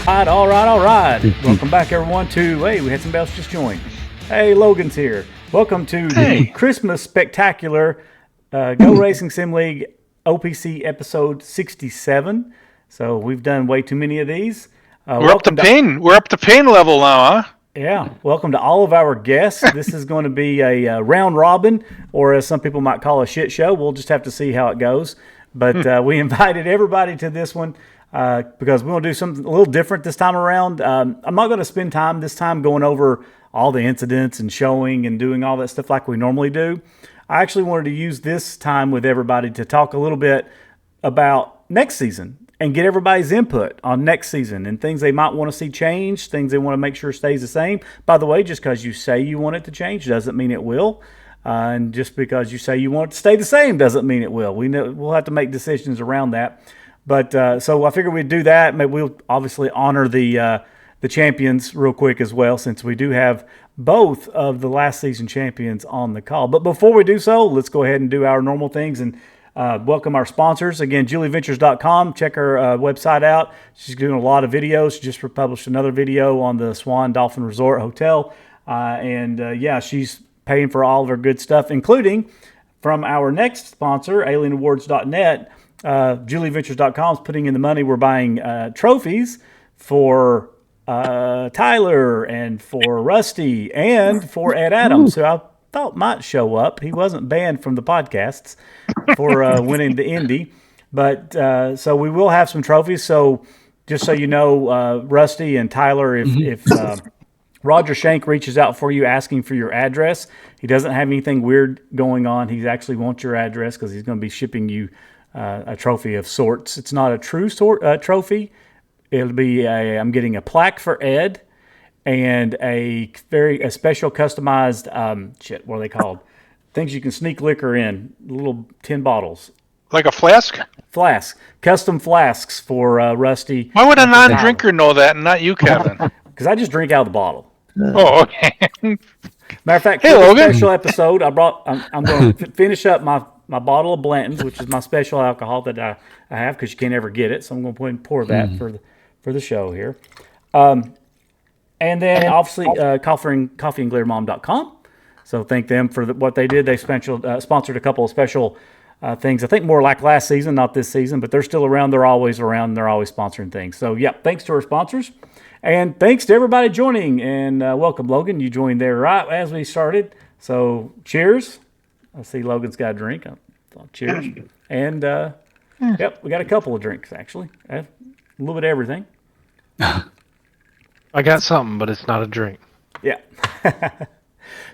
All right. Welcome back, everyone, to, we had somebody else just join. Hey, Logan's here. Welcome to the Christmas Spectacular GoRacing Sim League OPC episode 67. So we've done way too many of these. We're up to Payne. We're up to Payne level now, huh? Yeah. Welcome to all of our guests. This is going to be a round robin, or as some people might call a shit show. We'll just have to see how it goes. But we invited everybody to this one. Because we want to do something a little different this time around. I'm not going to spend time this time going over all the incidents and showing and doing all that stuff like we normally do. I actually wanted to use this time with everybody to talk a little bit about next season and get everybody's input on next season and things they might want to see change, things they want to make sure stays the same. By the way, just because you say you want it to change doesn't mean it will. And just because you say you want it to stay the same doesn't mean it will. We'll have to make decisions around that. But so I figured we'd do that. Maybe we'll obviously honor the champions real quick as well, since we do have both of the last season champions on the call. But before we do so, let's go ahead and do our normal things and welcome our sponsors. Again, JulieVentures.com. Check her website out. She's doing a lot of videos. She just published another video on the Swan Dolphin Resort Hotel. She's paying for all of her good stuff, including from our next sponsor, AlienAwards.net. JulieVentures.com is putting in the money. We're buying trophies for Tyler and for Rusty and for Ed Adams, who I thought might show up. He wasn't banned from the podcasts for winning the Indy. But so we will have some trophies. So just so you know, Rusty and Tyler, if Roger Shank reaches out for you asking for your address, he doesn't have anything weird going on. He actually wants your address because he's going to be shipping you a trophy of sorts. It's not a true trophy. It'll be I'm getting a plaque for Ed and a special customized what are they called? Things you can sneak liquor in, little tin bottles. Like a flask? Flask. Custom flasks for Rusty. Why would a non-drinker know that and not you, Kevin? Because I just drink out of the bottle. Oh, okay. Matter of fact, hey, Logan. Special episode, I'm going to finish up my bottle of Blanton's, which is my special alcohol that I have because you can't ever get it. So I'm going to pour that for the show here. And then obviously coffeeandglittermom.com. So thank them for what they did. They sponsored a couple of special things. I think more like last season, not this season, but they're still around. They're always around. And they're always sponsoring things. So yeah, thanks to our sponsors. And thanks to everybody joining. And welcome, Logan. You joined there right as we started. So cheers. I see Logan's got a drink. Cheers. And, we got a couple of drinks, actually. A little bit of everything. I got something, but it's not a drink. Yeah.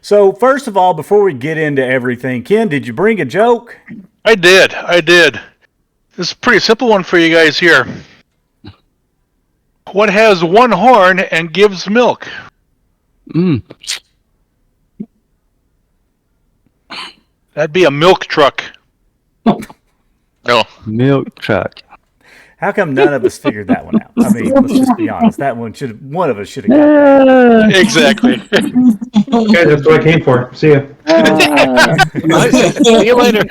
So, first of all, before we get into everything, Ken, did you bring a joke? I did. This is a pretty simple one for you guys here. What has one horn and gives milk? That'd be a milk truck. No. Milk truck. How come none of us figured that one out? I mean, let's just be honest. That one one of us should have got that. Exactly. Okay, that's what I came for. See ya. See you later.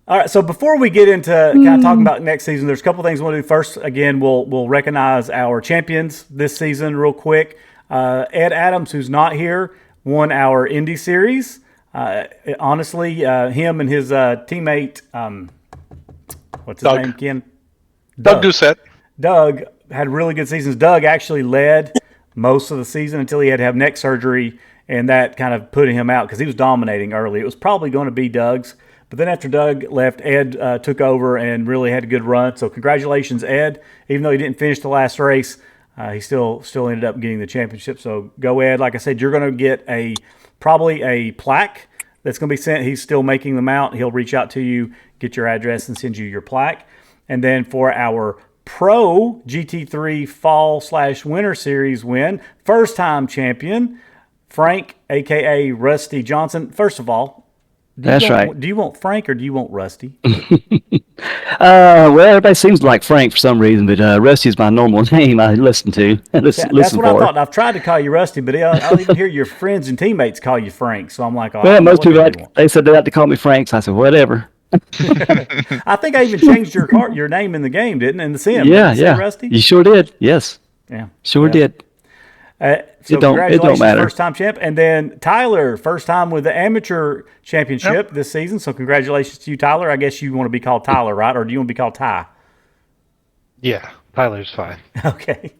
All right, so before we get into kind of talking about next season, there's a couple things we want to do. First, again, we'll recognize our champions this season real quick. Ed Adams, who's not here, won our Indy Series. Honestly, him and his teammate, what's his name, Ken? Doug Doucette. Doug had really good seasons. Doug actually led most of the season until he had to have neck surgery, and that kind of put him out because he was dominating early. It was probably going to be Doug's. But then after Doug left, Ed took over and really had a good run. So congratulations, Ed. Even though he didn't finish the last race, he still ended up getting the championship. So go, Ed. Like I said, you're going to get probably a plaque that's going to be sent. He's still making them out. He'll reach out to you, get your address, and send you your plaque. And then for our Pro GT3 Fall/Winter Series win, first-time champion, Frank, a.k.a. Rusty Johnson. First of all, That's right. Do you want Frank or do you want Rusty? Well, everybody seems to like Frank for some reason, but Rusty is my normal name I listen to. That's what I thought. I've tried to call you Rusty, but I'll even hear your friends and teammates call you Frank. So I'm like, well, most people they said they like to call me Frank, so I said, whatever. I think I even changed your name in the game, didn't I? In the sim. Yeah, Didn't it say Rusty? You sure did. Yes. Yeah. Sure Yeah. did. So It don't congratulations, matter. first time champ. And then Tyler, first time with the amateur championship this season. So congratulations to you, Tyler. I guess you want to be called Tyler, right? Or do you want to be called Ty? Yeah, Tyler's fine. Okay.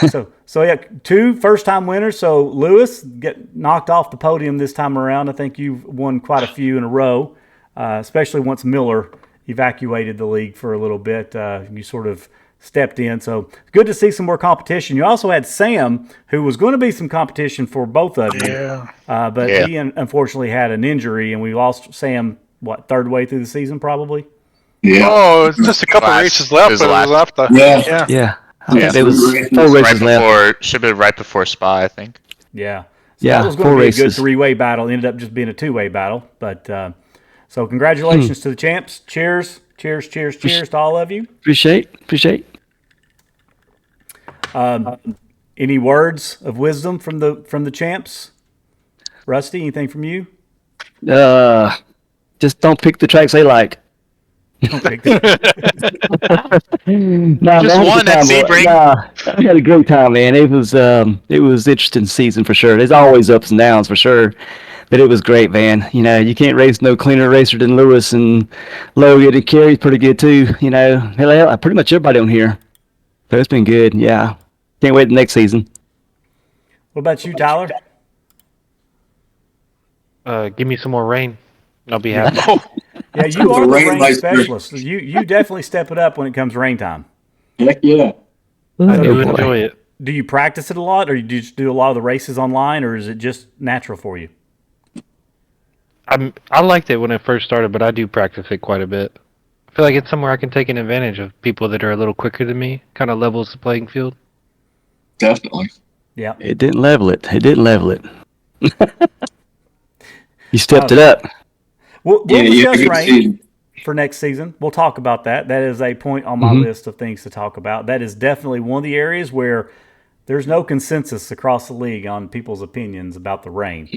so yeah, 2 first-time winners. So Lewis get knocked off the podium this time around. I think you've won quite a few in a row, especially once Miller evacuated the league for a little bit. You sort of stepped in. So good to see some more competition. You also had Sam, who was going to be some competition for both of you. Yeah. But he unfortunately had an injury, and we lost Sam, third way through the season probably? Yeah. Oh, it's just a couple races left. It was But it was last. left. Yeah. Yeah. Yeah. There was 4 Right races left. before, should have been right before Spa, I think. Yeah. Yeah, that was going 4 to be a good races. 3-way battle. It ended up just being a 2-way battle. But so congratulations to the champs. Cheers to all of you. Appreciate. Any words of wisdom from the champs? Rusty, anything from you? Just don't pick the tracks they like. Just one at Sebring. I had a great time, man. It was interesting season for sure. There's always ups and downs for sure, but it was great, man. You know, you can't race no cleaner racer than Lewis, and Logan and Keri's pretty good too. You know, hell, pretty much everybody on here. So it's been good. Yeah, can't wait the next season. What about you, Tyler? Give me some more rain. I'll be happy. Yeah, you are the Rain rain likes specialist. You definitely step it up when it comes rain time. Heck yeah. I do Oh, boy. enjoy it. Do you practice it a lot, or do you just do a lot of the races online, or is it just natural for you? I liked it when it first started, but I do practice it quite a bit. I feel like it's somewhere I can take an advantage of people that are a little quicker than me. Kind of levels the playing field. Definitely. Yeah. It didn't level it. You stepped it up. We'll Yeah, discuss good rain season. for next season. We'll talk about that. That is a point on my list of things to talk about. That is definitely one of the areas where there's no consensus across the league on people's opinions about the rain.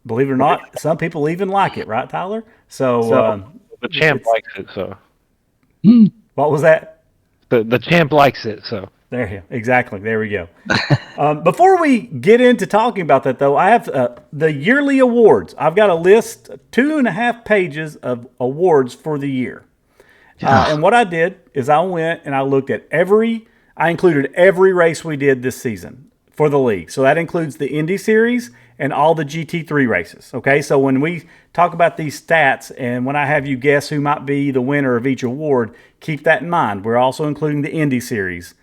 Believe it or not, some people even like it, right, Tyler? So The champ likes it, so. what was that? The champ likes it, so. Exactly. There we go. Before we get into talking about that, though, I have the yearly awards. I've got a list, 2.5 pages of awards for the year. And what I did is I went and I looked at I included every race we did this season for the league. So that includes the Indy Series and all the GT3 races. Okay, so when we talk about these stats and when I have you guess who might be the winner of each award, keep that in mind. We're also including the Indy Series.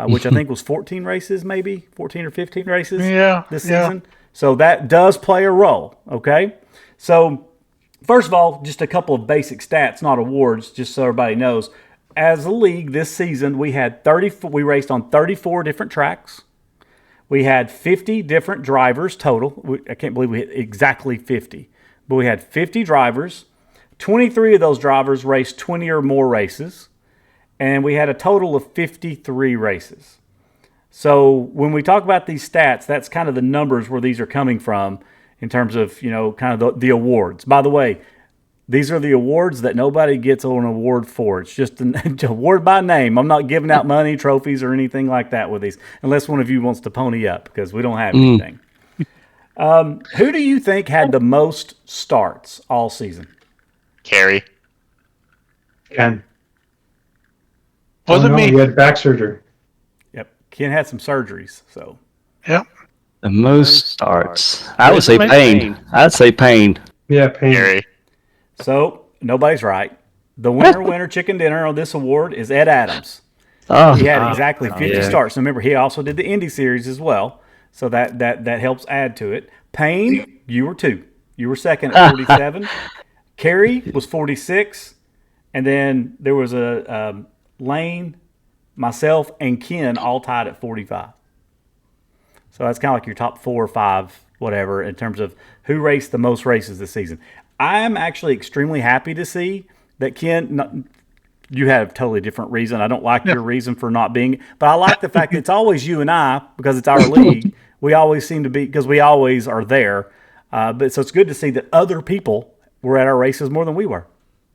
Which I think was 14 races, maybe 14 or 15 races this season. So that does play a role, okay? So first of all, just a couple of basic stats, not awards, just so everybody knows. As a league this season, we raced on 34 different tracks. We had 50 different drivers total. I can't believe we hit exactly 50. But we had 50 drivers. 23 of those drivers raced 20 or more races. And we had a total of 53 races. So when we talk about these stats, that's kind of the numbers where these are coming from in terms of, kind of the awards. By the way, these are the awards that nobody gets an award for. It's just an award by name. I'm not giving out money, trophies, or anything like that with these, unless one of you wants to pony up because we don't have anything. Who do you think had the most starts all season? Keri. Ken. Wasn't me. You had back surgery. Yep. Ken had some surgeries, so. Yep. The most starts. I would Where's say the Payne. I'd say Payne. Yeah, Payne. Keri. So nobody's right. The winner chicken dinner on this award is Ed Adams. Oh, He had exactly 50 yeah. starts. Now remember, he also did the Indy Series as well, so that helps add to it. Payne, you were 2. You were second at 47. Keri was 46, and then there was a Lane, myself, and Ken all tied at 45. So that's kind of like your top 4 or 5, whatever, in terms of who raced the most races this season. I am actually extremely happy to see that Ken, you have a totally different reason. I don't like your reason for not being, but I like the fact that it's always you and I, because it's our league. We always seem to be, because we always are there. But so it's good to see that other people were at our races more than we were.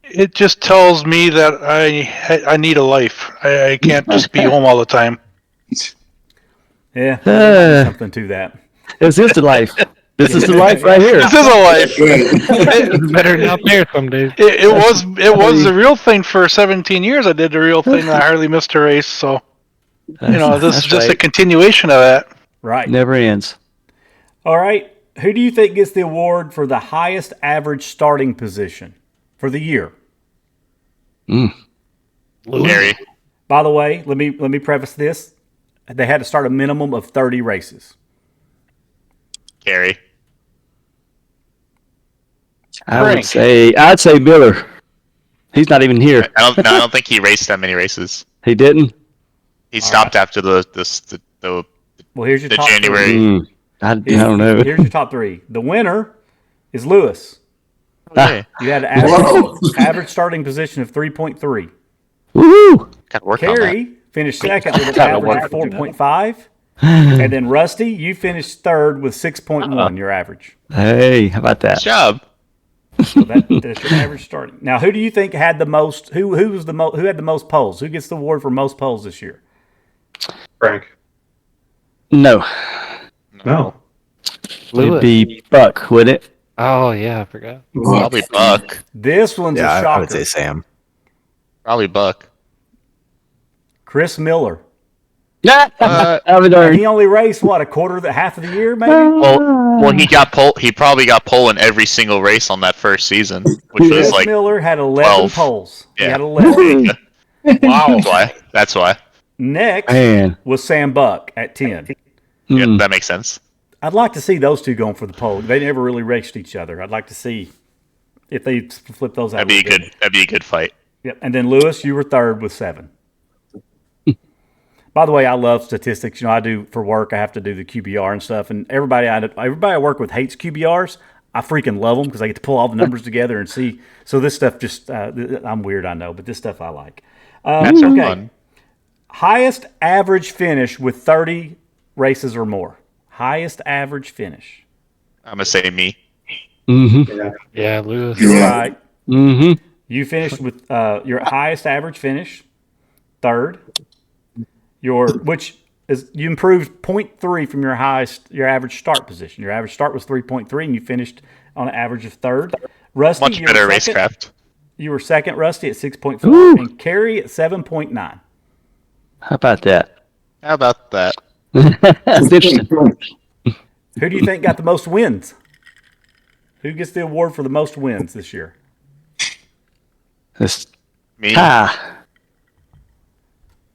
It just tells me that I need a life. I can't just be home all the time. Yeah, there's something to that. This is the life. This is the life right here. This is a life. It's better than out there some days. It was the real thing for 17 years. I did the real thing. And I hardly missed a race. So this is just a continuation of that. Right. Never ends. All right. Who do you think gets the award for the highest average starting position for the year? Keri. By the way, let me preface this. They had to start a minimum of 30 races. Keri. I'd say Miller. He's not even here. I don't think he raced that many races. He didn't? He stopped after the Well, here's your top January. three. I don't know. Here's your top three. The winner is Lewis. Okay. You had an average starting position of 3.3. Woohoo! Gotta work on that. Kerry finished second with an average of 4.5. And then Rusty, you finished third with 6.1, your average. Hey, how about that? Good job. So that's your average starting. Now, who do you think had the most? Who had the most polls? Who gets the award for most polls this year? Frank. No. No. It'd be Buck, wouldn't it? Oh yeah, I forgot. Probably Buck. This one's a shocker. I would say Sam. Probably Buck. Chris Miller. He only raced half of the year, maybe. Well, he probably got pole in every single race on that first season, which was Chris like Miller had 11 12. poles. He Yeah. had 11. Wow. That's why. Next Man. was Sam Buck at 10. Yeah, that makes sense. I'd like to see those two going for the pole. They never really raced each other. I'd like to see if they flip those out. That'd be a good fight. Yep. And then Lewis, you were third with 7. By the way, I love statistics. You know, I do for work. I have to do the QBR and stuff. And everybody I work with hates QBRs. I freaking love them because I get to pull all the numbers together and see. So this stuff just I'm weird, I know, but this stuff I like. That's fun. Highest average finish with 30 races or more. Highest average finish. I'm gonna say me. Mm-hmm. Yeah, Lewis. Right. Mm-hmm. You finished with your highest average finish, third. You improved 0.3 from your average start position. Your average start was 3.3, and you finished on an average of third. Rusty, Much better racecraft. You were second, Rusty, at 6.4, and Keri at 7.9. How about that? How about that? That's interesting. Who do you think got the most wins? Who gets the award for the most wins this year? That's Me. tie.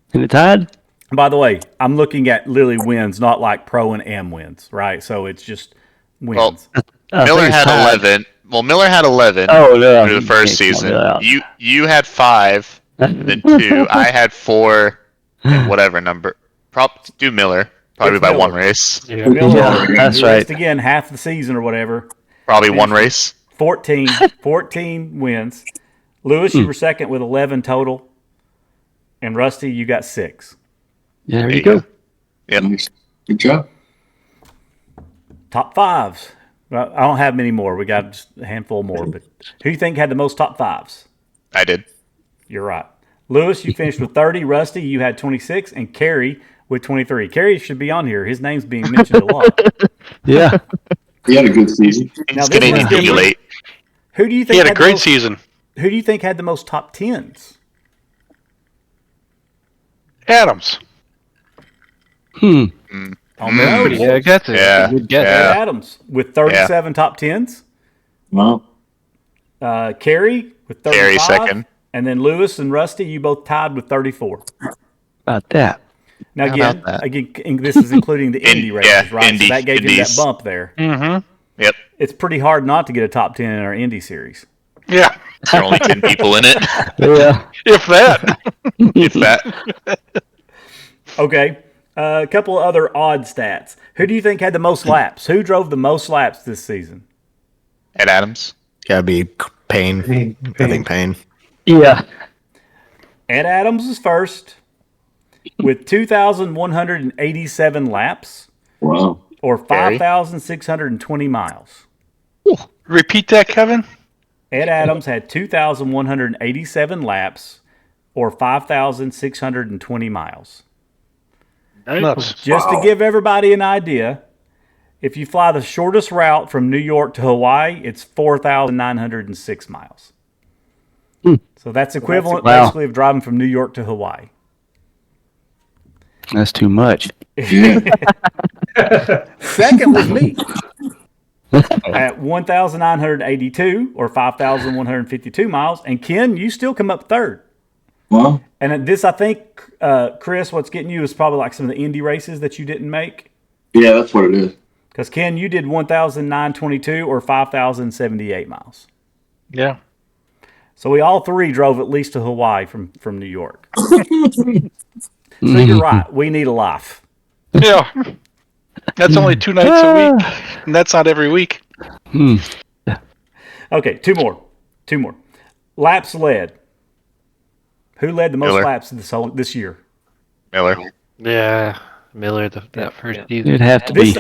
Isn't it tied? By the way, I'm looking at literally wins, not like pro and am wins, right? So it's just wins. Well, I Miller think it's had tied. 11. Well, Miller had 11 Oh, no. through the first You can't season. count it You had 5, then 2. I had 4, and whatever number. Do Miller. Probably It's by Miller. one race. Yeah. Miller, Yeah, that's he right. raced again half the season or whatever. Probably one race. 14 wins. Lewis, you were second with 11 total. And Rusty, you got 6. Yeah, there you go. Yep. Nice. Good job. Top 5s. I don't have many more. We got just a handful more. But who do you think had the most top 5s? I did. You're right. Lewis, you finished with 30. Rusty, you had 26. And Keri with 23. Keri should be on here. His name's being mentioned a lot. Yeah. He had a good season. He's this gonna one's different. emulate. Who do you think He had a the great most- season. Who do you think had the most top 10s? Adams. On the Pretty nose. good. That's Yeah. a good guess. Yeah. Adams with 37 top 10s. Wow. Keri with 35. Keri second. And then Lewis and Rusty, you both tied with 34. About that. Now, How again, about that? again, this is including the Indy races, yeah, right? Indy- So that gave you that Indies. bump there. Yep. It's pretty hard not to get a top 10 in our Indy series. Yeah. There are only 10 people in it. Yeah. If that. If that. Okay, a couple of other odd stats. Who do you think had the most laps? Who drove the most laps this season? Ed Adams. Gotta be Payne. Payne. I think Payne. Yeah. Ed Adams is first with 2,187 laps Wow. or Keri? 5,620 miles. Repeat that, Kevin. Ed Adams had 2,187 laps, or 5,620 miles. Nuts. Just to give everybody an idea, if you fly the shortest route from New York to Hawaii, it's 4,906 miles. So that's equivalent basically of driving from New York to Hawaii. That's too much. Second was me at 1,982 or 5,152 miles. And Ken, you still come up third. Well, And this, I think, Chris, what's getting you is probably like some of the Indy races that you didn't make. yeah, that's what it is. Because, Ken, you did 1,922 or 5,078 miles. Yeah. So we all three drove at least to Hawaii from New York. So you're right. We need a life. Yeah. That's only 2 nights a week, and that's not every week. Okay, two more. Laps led. Who led the most Miller. laps this year? Miller. Yeah, Miller that first season. It'd have to be.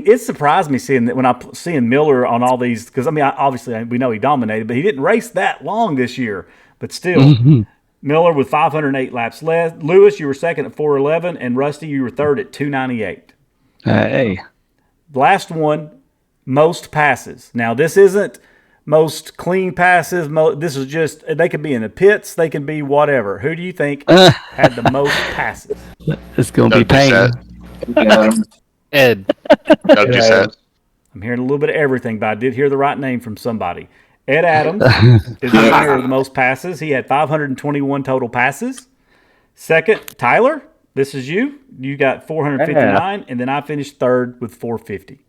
It surprised me seeing that when seeing Miller on all these, because obviously we know he dominated, but he didn't race that long this year. But still, Miller with 508 laps led. Lewis, you were second at 411, and Rusty, you were third at 298. Hey. Last one, most passes. Now this isn't most clean passes. This is just, they could be in the pits, they can be whatever. Who do you think had the most passes? It's going to be Payne. Ed. Doug Doucette. I'm hearing a little bit of everything, but I did hear the right name from somebody. Ed Adams is the winner of the most passes. He had 521 total passes. Second, Tyler, this is you. You got 459, and then I finished third with 450.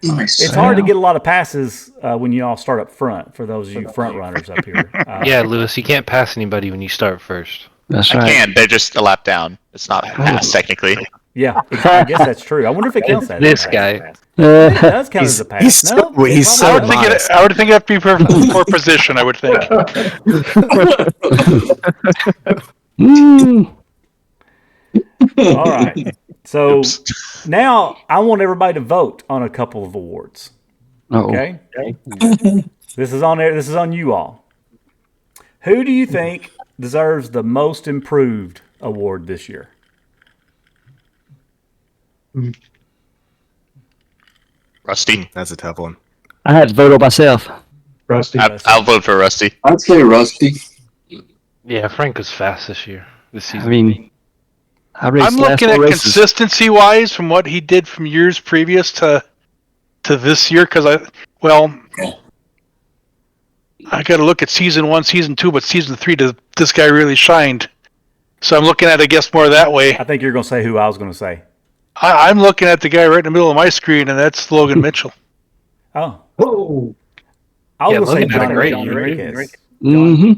Nice. It's hard to get a lot of passes when you all start up front, for those of you front runners up here. Yeah, Lewis, you can't pass anybody when you start first. That's I right. can. They're just a lap down. It's not a pass, technically. Yeah, I guess that's true. I wonder if it counts that. This guy. It does count as a pass. he's No? so- he's It so I probably would think modest. I would think that'd be for position. I would think. All right. So now I want everybody to vote on a couple of awards. Uh-oh. Okay. This is on there. This is on you all. Who do you think deserves the most improved award this year? Rusty. That's a tough one. I had to vote on myself. Rusty. I'll vote for Rusty. I'd say Rusty. Yeah, Frank was fast this season. I mean, I raced I'm the last looking at 4 races. consistency wise from what he did from years previous to this year, because I got to look at season 1, season 2, but season 3, this guy really shined. So I'm looking at it, I guess, more that way. I think you're going to say who I was going to say. I'm looking at the guy right in the middle of my screen, and that's Logan Mitchell. Oh, Oh, I was Yeah, going to say Logan had a John great Enriquez. Mm-hmm.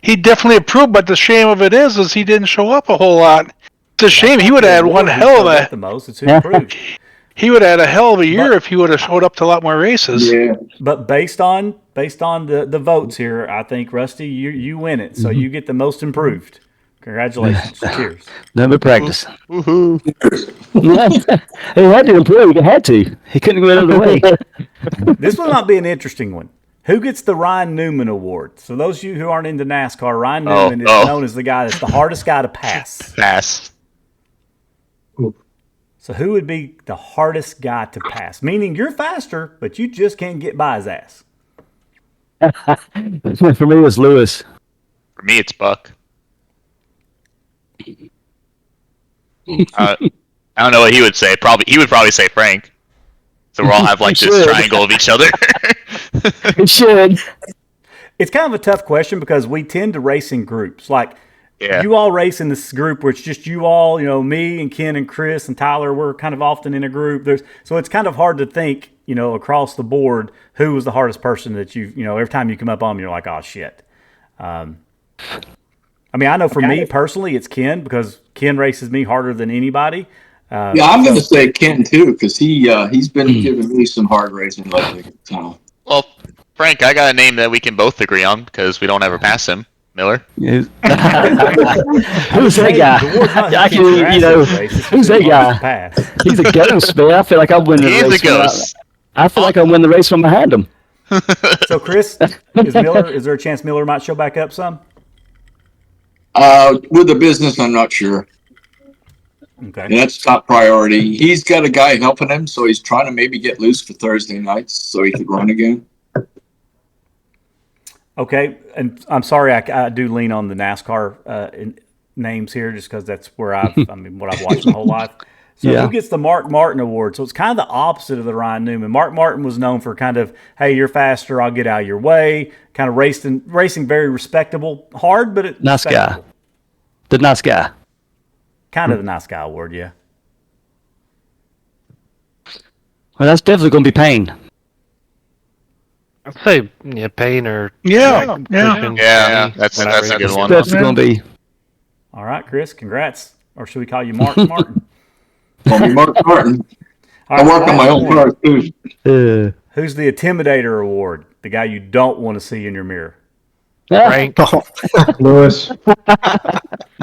He definitely improved, but the shame of it is he didn't show up a whole lot. It's a shame. He would have had one hell of the most. It's who improved. he would have had a hell of a year if he would have showed up to a lot more races. Yeah. But based on the votes here, I think Rusty, you win it. So you get the most improved. Congratulations. Cheers. Number practice. He had to improve. He had to. He couldn't go another way. This one might be an interesting one. Who gets the Ryan Newman Award? So those of you who aren't into NASCAR, Ryan Newman is known as the guy that's the hardest guy to pass. Pass. So who would be the hardest guy to pass? Meaning you're faster, but you just can't get by his ass. For me, it was Lewis. For me, it's Buck. I don't know what he would say. He would probably say Frank. So we'll all have like He this should. triangle of each other. He should. It's kind of a tough question because we tend to race in groups. Like Yeah. you all race in this group where it's just you all, me and Ken and Chris and Tyler, we're kind of often in a group. So it's kind of hard to think, across the board, who was the hardest person that every time you come up on them, you're like, oh shit. I know for me personally, it's Ken because Ken races me harder than anybody. Yeah, I'm going to say Ken too, because he's been giving me some hard racing lately. So. Well, Frank, I got a name that we can both agree on because we don't ever pass him. Miller. Who's that guy? Who's that guy? He's a ghost, man. I feel like I'm winning the He is race. a ghost. I feel like I'm winning the race when behind him. So, Chris, is there a chance Miller might show back up some? With the business, I'm not sure. Okay. And that's top priority. He's got a guy helping him, so he's trying to maybe get loose for Thursday nights so he could run again. Okay, and I'm sorry, I do lean on the NASCAR names here just because that's where what I've watched my whole life. So Yeah. who gets the Mark Martin Award? So it's kind of the opposite of the Ryan Newman. Mark Martin was known for kind of, hey, you're faster, I'll get out of your way. Kind of racing very respectable, hard, but Nice guy. The nice guy. Kind of the nice guy award, yeah. Well, that's definitely going to be Payne. I'd say Payne or Yeah. Yeah, that's a good one. Definitely going to be. All right, Chris, congrats. Or should we call you Mark Martin? Call me Mark Martin. All I right, work on my last own one. cars too. Who's the Intimidator Award? The guy you don't want to see in your mirror. Frank. Lewis.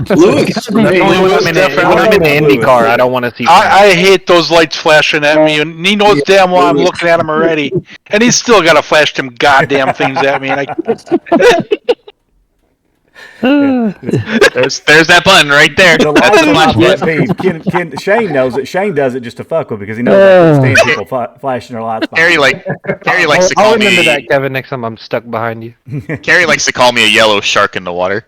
Lewis. When I'm in the Indy car, I don't want to see Frank. I hate those lights flashing at me, and he knows damn well I'm looking at him already, and he's still got to flash them goddamn things at me. And There's that button right there. The lights are my pet peeve. Shane knows it. Shane does it just to fuck with because he knows I can't stand people flashing their lights. Kerry likes to I'll call remember me. that, Kevin, next time I'm stuck behind you. Kerry likes to call me a yellow shark in the water.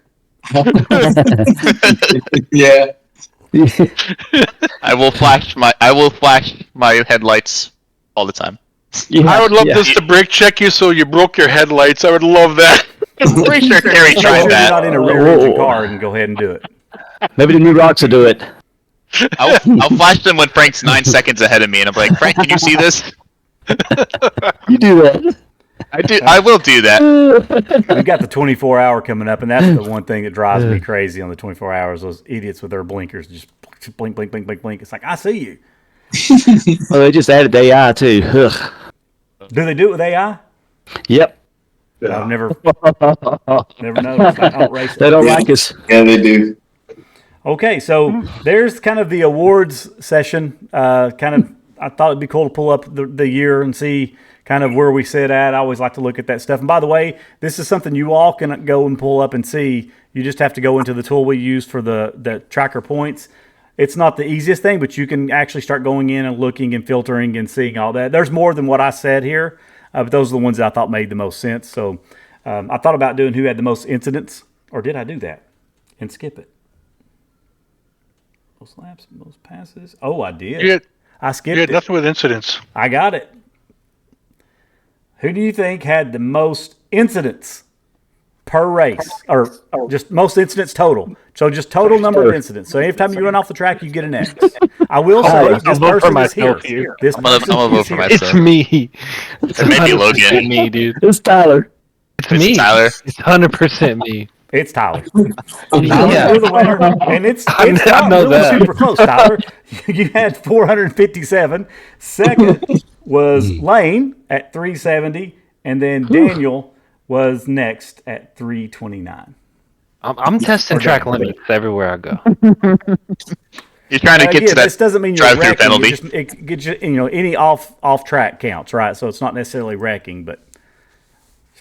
Yeah. I will flash my headlights all the time. I would love this to brake check you so you broke your headlights. I would love that. I'm pretty sure Kerry Make tried sure you're that. not in a rear engine car and go ahead and do it. Maybe the new rocks will do it. I'll flash them when Frank's 9 seconds ahead of me, and I'm like, Frank, can you see this? You do that. I will do that. We've got the 24-hour coming up, and that's the one thing that drives me crazy on the 24 hours. Those idiots with their blinkers just blink, blink, blink, blink, blink. It's like, I see you. Well, they just added the AI too. Ugh. Do they do it with AI? Yep. I've never noticed. I don't race. They don't like us. Yeah, they do. Okay, so there's kind of the awards session. I thought it'd be cool to pull up the year and see kind of where we sit at. I always like to look at that stuff. And by the way, this is something you all can go and pull up and see. You just have to go into the tool we use for the tracker points. It's not the easiest thing, but you can actually start going in and looking and filtering and seeing all that. There's more than what I said here, but those are the ones that I thought made the most sense. So I thought about doing who had the most incidents, or did I do that and skip it? Most laps, most passes. Oh, I did. I skipped it. Nothing with incidents. I got it. Who do you think had the most incidents per race, or just most incidents total? So just total number of incidents. So every time you run off the track, you get an X. I will say this person is here. This I'm gonna vote for myself. It's me. Or maybe Logan. It's me, dude. It's Tyler. It's me. Tyler. It's 100% me. It's Tyler. Yeah. You're the winner, and it's I not know really that. super close, Tyler. You had 457. Second was Lane at 370, and then Daniel was next at 329. I'm testing track limits everywhere I go. You're trying to get to that this doesn't mean you're drive-through wrecking. penalty. It gets you, any off track counts, right? So it's not necessarily wrecking, but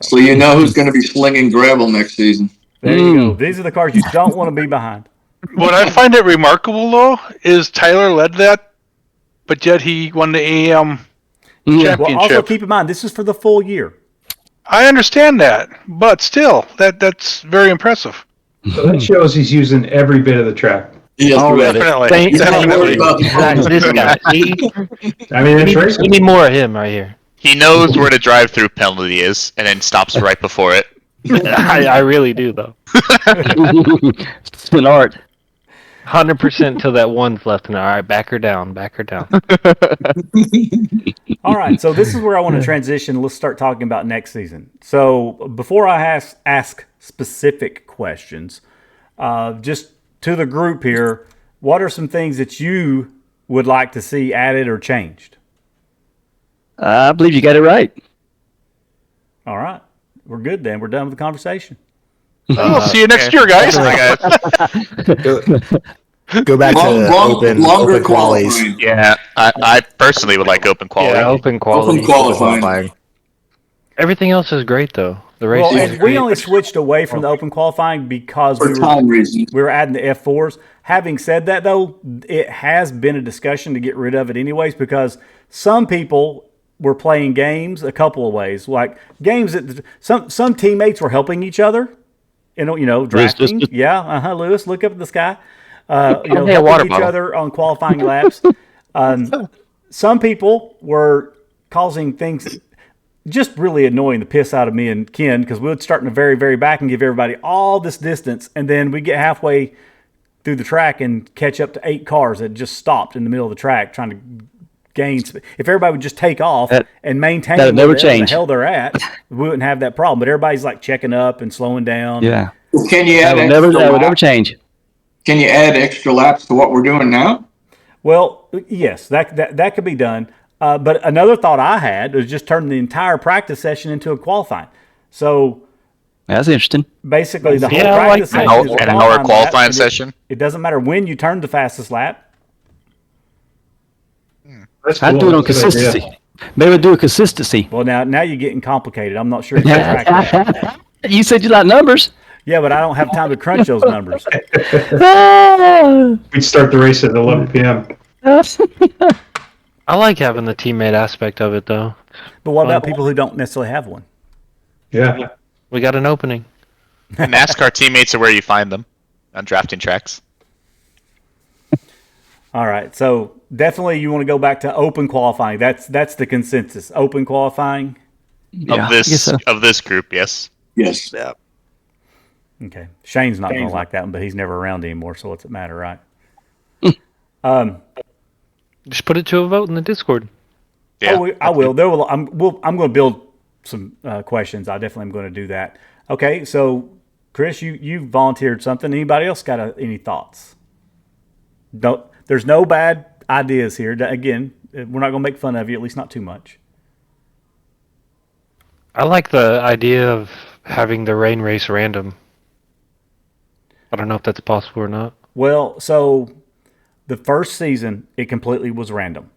So you know who's going to be slinging gravel next season. there you go. These are the cars you don't want to be behind. What I find it remarkable, though, is Tyler led that, but yet he won the AM championship. Well, also keep in mind this is for the full year. I understand that, but still, that's very impressive. So that shows he's using every bit of the track. He has to run it. Definitely. He's not worried about the This guy. I mean, it's We racing. need more of him right here. He knows where the drive-through penalty is, and then stops right before it. I really do, though. It's an art. 100% till that one's left. And all right, back her down. All right, so this is where I want to transition. Let's start talking about next season. So before I ask specific questions, just to the group here, what are some things that you would like to see added or changed? I believe you got it right. All right, we're good then. We're done with the conversation. We'll see you next year, guys. Go back to longer open qualities. qualifying. Yeah, I personally would like open quality. Yeah, open quality. Open qualifying. Everything else is great though. The race. Well, is and we great. only switched away from the open qualifying because For time reasons. we were adding the F4s. Having said that, though, it has been a discussion to get rid of it anyways because some people were playing games a couple of ways, like games that some teammates were helping each other. Drafting. Yeah, Lewis, look up at the sky. Helping each other on qualifying laps. Some people were causing things, just really annoying the piss out of me and Ken because we would start in the very, very back and give everybody all this distance, and then we get halfway through the track and catch up to 8 cars that just stopped in the middle of the track trying to gain. If everybody would just take off and maintain where the hell they're at, we wouldn't have that problem. But everybody's like checking up and slowing down. Yeah. Can you add That would never change. Can you add extra laps to what we're doing now? Well, yes, that could be done. But another thought I had was just turn the entire practice session into a qualifying. So that's interesting. Basically, the whole practice session is an hour qualifying session. It doesn't matter when you turn the fastest lap. I'd do it on consistency. Maybe do a consistency. Well, now you're getting complicated. I'm not sure you can track that. You said you like numbers. Yeah, but I don't have time to crunch those numbers. We'd start the race at 11 p.m. I like having the teammate aspect of it though. But what about people who don't necessarily have one? Yeah. We got an opening. NASCAR teammates are where you find them on drafting tracks. All right, so definitely you want to go back to open qualifying. That's the consensus. Open qualifying Of this group, yes. Yes. Yeah. Okay. Shane's not going to like that one, but he's never around anymore, so what's it matter, right? Just put it to a vote in the Discord. Yeah, I will. I'm going to build some questions. I definitely am going to do that. Okay, so Chris, you volunteered something. Anybody else got any thoughts? There's no bad ideas here. Again, we're not going to make fun of you, at least not too much. I like the idea of having the rain race random. I don't know if that's possible or not. Well, so the first season, it completely was random.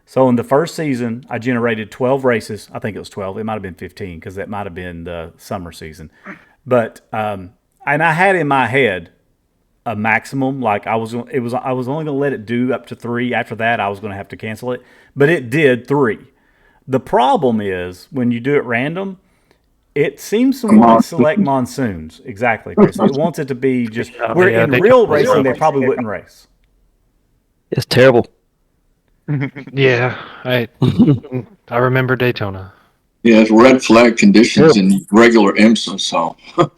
So in the first season, I generated 12 races. I think it was 12. It might have been 15 because that might have been the summer season. But and I had in my head a maximum. Like I was only going to let it do up to 3. After that, I was going to have to cancel it. But it did 3. The problem is when you do it random, it seems to want to select monsoons. Exactly, Chris. It wants it to be just where in real racing they probably wouldn't race. It's terrible. Yeah, I remember Daytona. Yeah, it's red flag conditions in regular IMSA, so.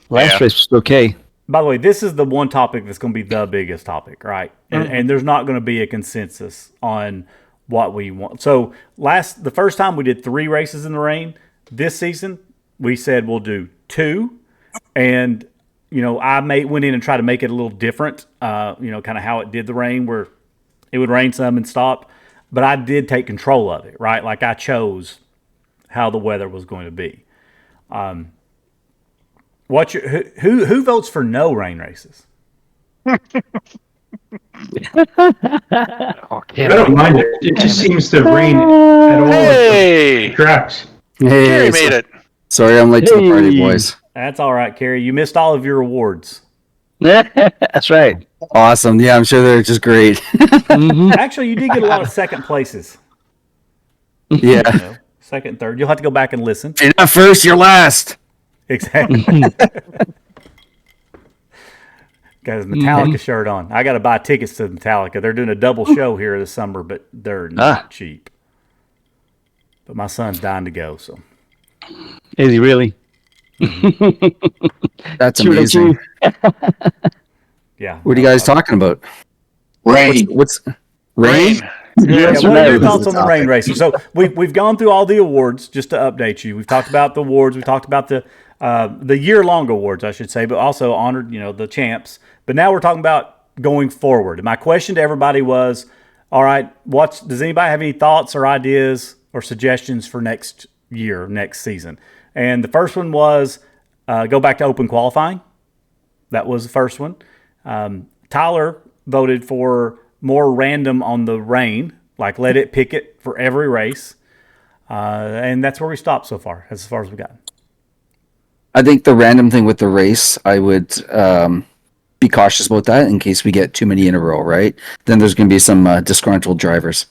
Last race was okay. By the way, this is the one topic that's going to be the biggest topic, right? And there's not going to be a consensus on what we want. So the first time we did 3 races in the rain. This season, we said we'll do 2. And, I went in and tried to make it a little different, kind of how it did the rain, where it would rain some and stop. But I did take control of it, right? Like I chose how the weather was going to be. Who votes for no rain races? I don't mind it. It just seems to rain at all the tracks. Keri made it. Sorry, I'm late to the party, boys. That's all right, Keri. You missed all of your awards. That's right. Awesome. Yeah, I'm sure they're just great. Actually, you did get a lot of second places. Yeah. Second and third. You'll have to go back and listen. You're not first, you're last. Exactly. Got his Metallica shirt on. I got to buy tickets to Metallica. They're doing a double show here this summer, but they're not cheap. But my son's dying to go, so. Is he really? That's amazing. Yeah. What are you guys talking about? Rain. What's rain? Yeah, what are your thoughts on the rain racing? So we've gone through all the awards just to update you. We've talked about the awards. We talked about the year-long awards, I should say, but also honored, the champs. But now we're talking about going forward. And my question to everybody was, all right, does anybody have any thoughts or ideas or suggestions for next year, next season? And the first one was go back to open qualifying. That was the first one. Tyler voted for more random on the rain, like let it pick it for every race. And that's where we stopped so far. That's as far as we got. I think the random thing with the race, I would be cautious about that in case we get too many in a row, right? Then there's going to be some disgruntled drivers.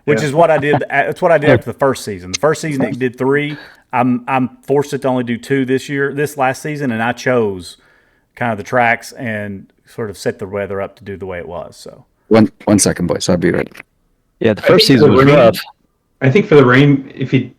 Which is what I did. That's what I did after the first season. The first season it did 3. I'm forced it to only do 2 this last season, and I chose kind of the tracks and sort of set the weather up to do the way it was. So 1 second, boys. I'll be right. Yeah, the first season was rough. I think for the rain,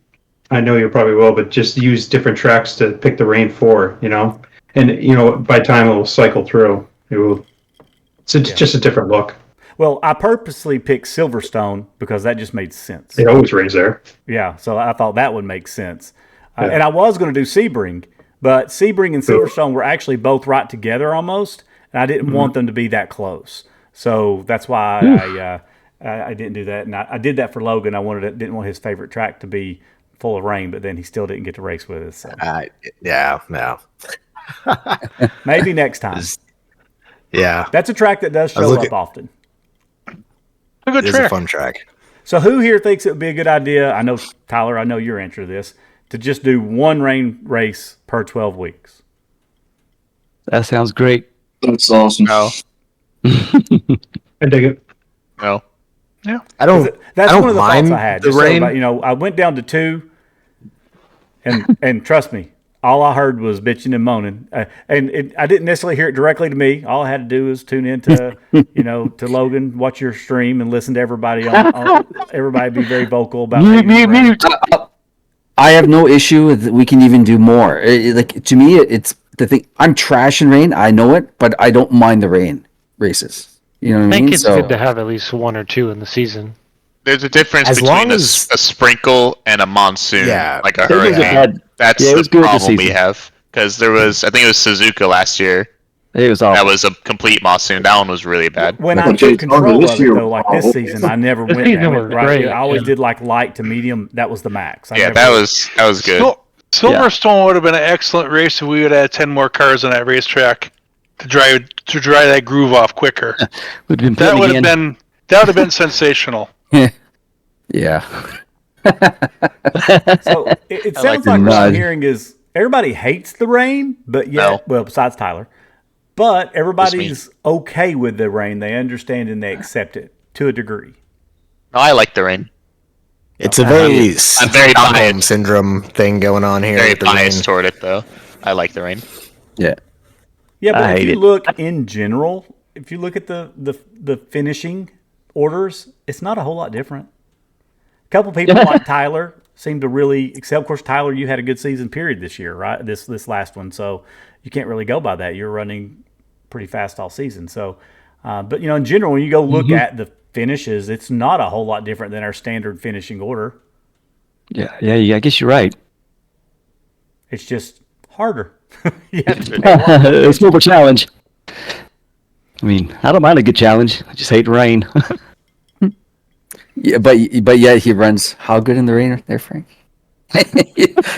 I know you probably will, but just use different tracks to pick the rain for, and by time it will cycle through. It's just a different look. Well, I purposely picked Silverstone because that just made sense. It always rains there. Yeah, so I thought that would make sense. And I was going to do Sebring, but Sebring and Silverstone were actually both right together almost, and I didn't want them to be that close. So that's why I didn't do that. And I did that for Logan. Didn't want his favorite track to be full of rain, but then he still didn't get to race with us. So. No. Maybe next time. Yeah. That's a track that does show up often. A good It is track. a fun track. So who here thinks it would be a good idea? I know, Tyler, I know your answer to this, to just do one rain race per 12 weeks. That sounds great. That's awesome. No. I dig it. No. Yeah. I don't One of the mind thoughts I had. the Just so rain. everybody- I went down to 2, and trust me, all I heard was bitching and moaning. I didn't necessarily hear it directly to me. All I had to do was tune into, to Logan, watch your stream, and listen to everybody. Everybody be very vocal about Mute. I have no issue with. We can even do more. To me, it's the thing. I'm trash in rain. I know it, but I don't mind the rain races. You know what I I mean? think it's good to have at least 1 or 2 in the season. There's a difference As between long a as- sprinkle and a monsoon, Yeah. like a It was a hurricane. bad- That's yeah, it was the good this problem we season. have. Because I think it was Suzuka last year. It was awful. That was a complete monsoon. That one was really bad. When I Okay, took control this of it, year- though, like this season, I never went season that way, was right? great, I always yeah. did like light to medium. That was the max. Yeah, that was good. Silverstone would have been an excellent race if we would have had 10 more cars on that racetrack to dry that groove off quicker. We've been That putting would again. have been sensational. Yeah. So it sounds like the like what I'm mud. hearing is everybody hates the rain, but yet, well, besides Tyler, but everybody's okay with the rain. They understand and they accept it to a degree. No, I like the rain. It's a very I'm very Stockholm biased. syndrome thing going on here. Very with the rain. biased toward it, though. I like the rain. Yeah. Yeah, but I if hate you it. look in general, if you look at the finishing orders, it's not a whole lot different. A couple people like Tyler seem to really excel. Of course, Tyler, you had a good season period this year, right? This last one, so you can't really go by that. You're running pretty fast all season. So, but in general, when you go look at the finishes, it's not a whole lot different than our standard finishing order. Yeah, I guess you're right. It's just harder. You have to pay a lot. It's more of a challenge. I mean, I don't mind a good challenge. I just hate rain. Yeah, but yet he runs how good in the rain there, Frank?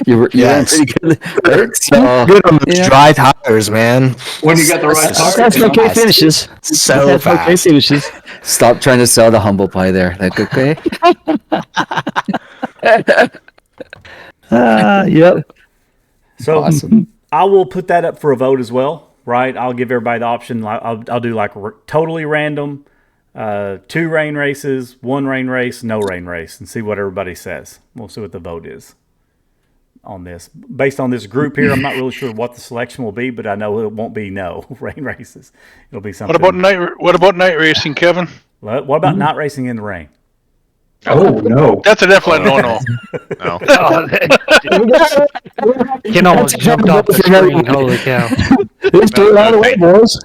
you're Yes. pretty good. Right? So, Good on those yeah. dry tires, man. When you got the right tires. That's okay finishes. So That's okay fast. finishes. Stop trying to sell the humble pie there. Like, okay. Yep. So Awesome. I will put that up for a vote as well, right? I'll give everybody the option. I'll do like totally random, 2 rain races, 1 rain race, no rain race, and see what everybody says. We'll see what the vote is on this. Based on this group here, I'm not really sure what the selection will be, but I know it won't be no rain races. It'll be something. What about night racing, Kevin? What about not racing in the rain? Oh, no. That's a definite no-no. No. Ken almost jumped off the screen. Holy cow. Let's do it all the way, boys.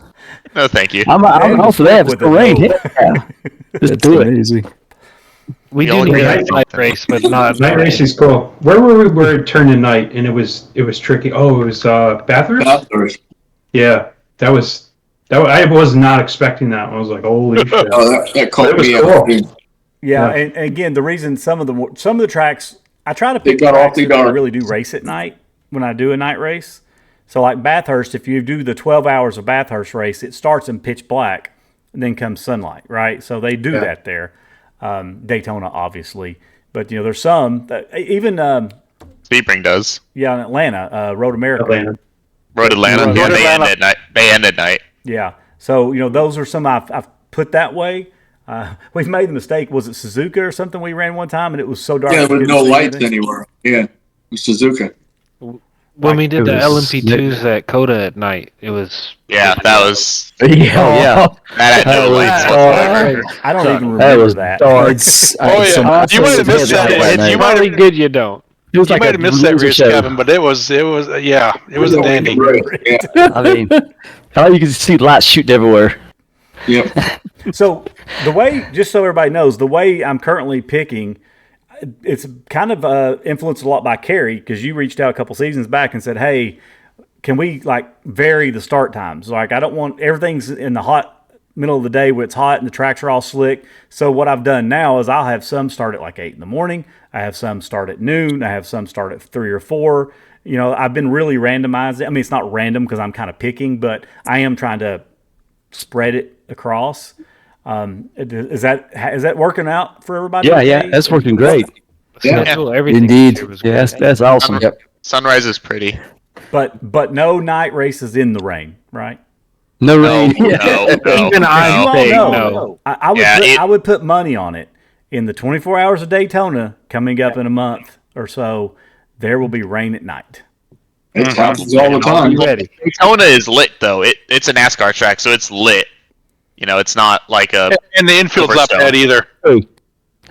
No, thank you. I'm out for that. It's With the a rain. no. Yeah. Just do it. Easy. We The do only need thing I a don't night think- race, but not Night racing's cool. Where were we where it turned to night and it was tricky? Oh, it was Bathurst? Bathurst. Yeah. I was not expecting that one. I was like, holy shit. Oh, that caught It was me cool. out. dude. Yeah, Yeah. and again, the reason some of the tracks I try to They pick got tracks awfully that dark. really do race at night when I do a night race. So like Bathurst, if you do the 12 hours of Bathurst race, it starts in pitch black and then comes sunlight, right? So they do that there. Daytona, obviously, But there's some that, even Sebring does. in Atlanta, Road America. Road Atlanta. Road Yeah, they Atlanta. end at night. They end at night. Yeah. So those are some I've put that way. We've made the mistake. Was it Suzuka or something we ran one time and it was so dark? Yeah, we with didn't no see lights anything? anywhere. Yeah, Suzuka. When we did the it was- LMP2s at Coda at night, it was. Yeah, that was. Yeah. That had no was lights dark. whatsoever. I don't even That remember was that. dark. It's, Oh, it's yeah. much You might have of missed a that. hit You night. might Probably good you don't. It was You like might a have missed that laser race, show. Kevin, but it was it was a dandy. Yeah. I mean, how you can see lights shooting everywhere. Yep. So the way, just so everybody knows, the way I'm currently picking, it's kind of influenced a lot by Keri, because you reached out a couple seasons back and said, hey, can we vary the start times? Like, I don't want everything's in the hot middle of the day where it's hot and the tracks are all slick. So what I've done now is I'll have some start at 8 in the morning. I have some start at noon. I have some start at 3 or 4. I've been really randomizing. I mean, it's not random because I'm kind of picking, but I am trying to spread it across. Is that working out for everybody? Yeah, that's working great. Schedule, everything. Indeed. was Yeah, great. that's awesome. Yep. Sunrise is pretty. But no night races in the rain, right? No No, rain. no, Even no. I'm You all saying know. no. I would put money on it. In the 24 hours of Daytona coming up in a month or so, there will be rain at night. It happens all the time. You ready? Daytona is lit though. It's a NASCAR track, so it's lit. It's not like a And the infield's not Silverstone. bad either. That makes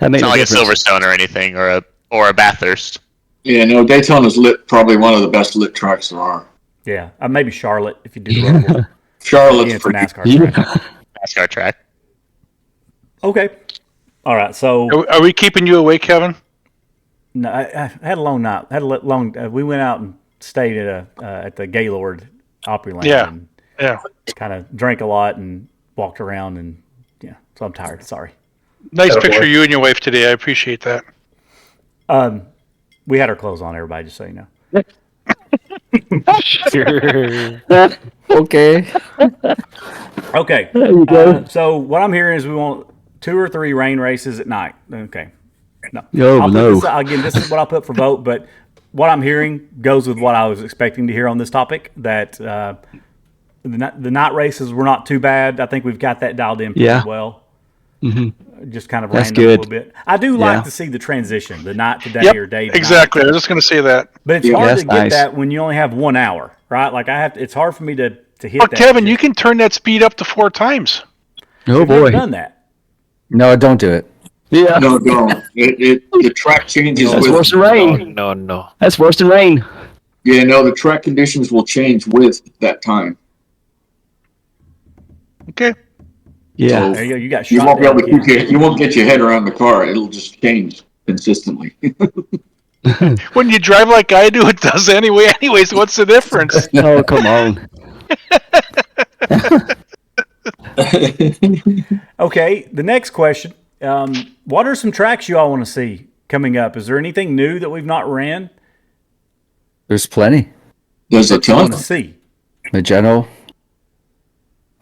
it's not no like a difference. Silverstone or anything or a Bathurst. Yeah, no, Daytona's lit, probably one of the best lit tracks there are. Yeah, maybe Charlotte if you do the Roval. Charlotte's Yeah, it's a pretty. NASCAR track. NASCAR track. Okay. All right. So Are we keeping you awake, Kevin? no, I had a long night. We went out and stayed at the Gaylord Opryland. Yeah. And Yeah. kind of drank a lot and walked around and so I'm tired. Sorry. Nice Oh, picture boy. of you and your wife today. I appreciate that. We had our clothes on, everybody, just so you know. Sure. Okay. Okay. There you go. So what I'm hearing is we want 2 or 3 rain races at night. Okay. No. Oh, I'll put no. this, again, this is what I'll put for vote, but what I'm hearing goes with what I was expecting to hear on this topic, that the night races were not too bad. I think we've got that dialed in pretty Yeah. well. Mm-hmm. Just kind of That's random a good. little bit. I do like Yeah. to see the transition, the night to day Yep. or day to Exactly. I night. was just going to say that. But it's Yeah, hard that's to get nice. that when you only have 1 hour, right? Like it's hard for me to hit But that. Kevin, you can turn that speed up to 4 times. Oh I've never boy. done that. No, don't do it. Yeah. No, don't. The track changes That's with. worse than rain. No. That's worse than rain. Yeah, no, the track conditions will change with that time. Okay. Yeah. So There you go. You got you shot won't be able down, to kid. you won't get your head around the car. It'll just change consistently. When you drive like I do, it does anyway. Anyways, what's the difference? Oh, come on. Okay, the next question. What are some tracks you all want to see coming up? Is there anything new that we've not ran There's plenty. There's a that you ton. want to see? Maggio.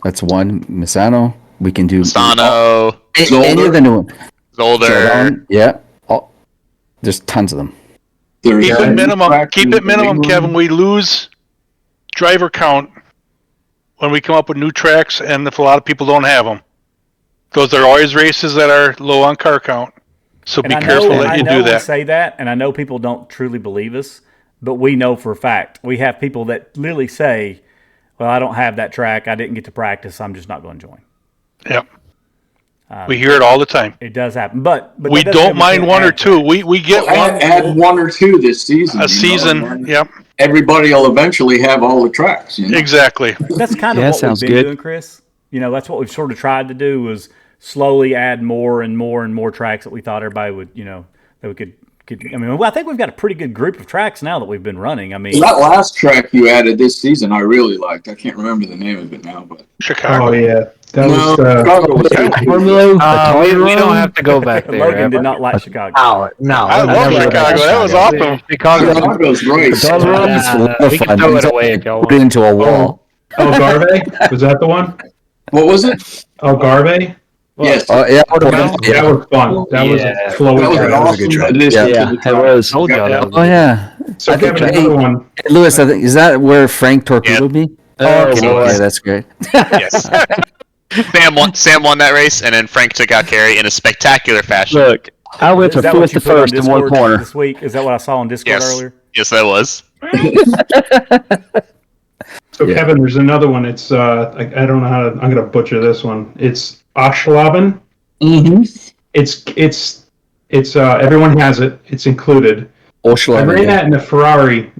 That's one. Misano. We can do Sano, any of the new ones. Zolder. Jordan, yeah. There's tons of them. There's Keep a it new minimum. track Keep in it minimum, England. Kevin. We lose driver count when we come up with new tracks, and if a lot of people don't have them, those are always races that are low on car count. So be careful that you do we that. say that, and I know people don't truly believe us, but we know for a fact. We have people that literally say, well, I don't have that track. I didn't get to practice. I'm just not going to join. Yep. We hear it all the time. It does happen. But We that doesn't don't mean mind can't one or add two. tracks. We get one Add 1 or 2 this season. a and season. then Yep. Everybody will eventually have all the tracks. Exactly. That's kind of Yeah, what we've sounds been good. doing, Chris. That's what we've sort of tried to do, was slowly add more and more and more tracks that we thought everybody would, that we could. I mean, I think we've got a pretty good group of tracks now that we've been running. I mean, That last track you added this season, I really liked. I can't remember the name of it now, but Chicago. Oh yeah, that no, was Chicago was good. Formula, We don't have to go back there. Logan did ever. not like Chicago. I love Chicago. That was awesome. Chicago. Chicago's great. It's a lot of We can fun. throw it You away if y'all put it want. into a wall. Algarve. Was that the one? What was it? Algarve. Yes. Oh yeah, That was fun. That was a flowy That was an track. awesome track. addition Yeah, to the it track. was. Told y'all that was Oh yeah. So I think Kevin, another one. Lewis, I think is that where Frank torpedoed me? Oh, Okay, boy. yeah, that's great. Yes. Sam won that race, and then Frank took out Keri in a spectacular fashion. Look, I went Is from that what fifth you to put on first in one Discord corner. this week? Is that what I saw on Discord Yes. earlier? Yes, that was. So Yeah. Kevin, there's another one. It's I don't know how to. I'm gonna butcher this one. It's Ashlaben. Mm-hmm. It's everyone has it. It's included. I ran that in the Ferrari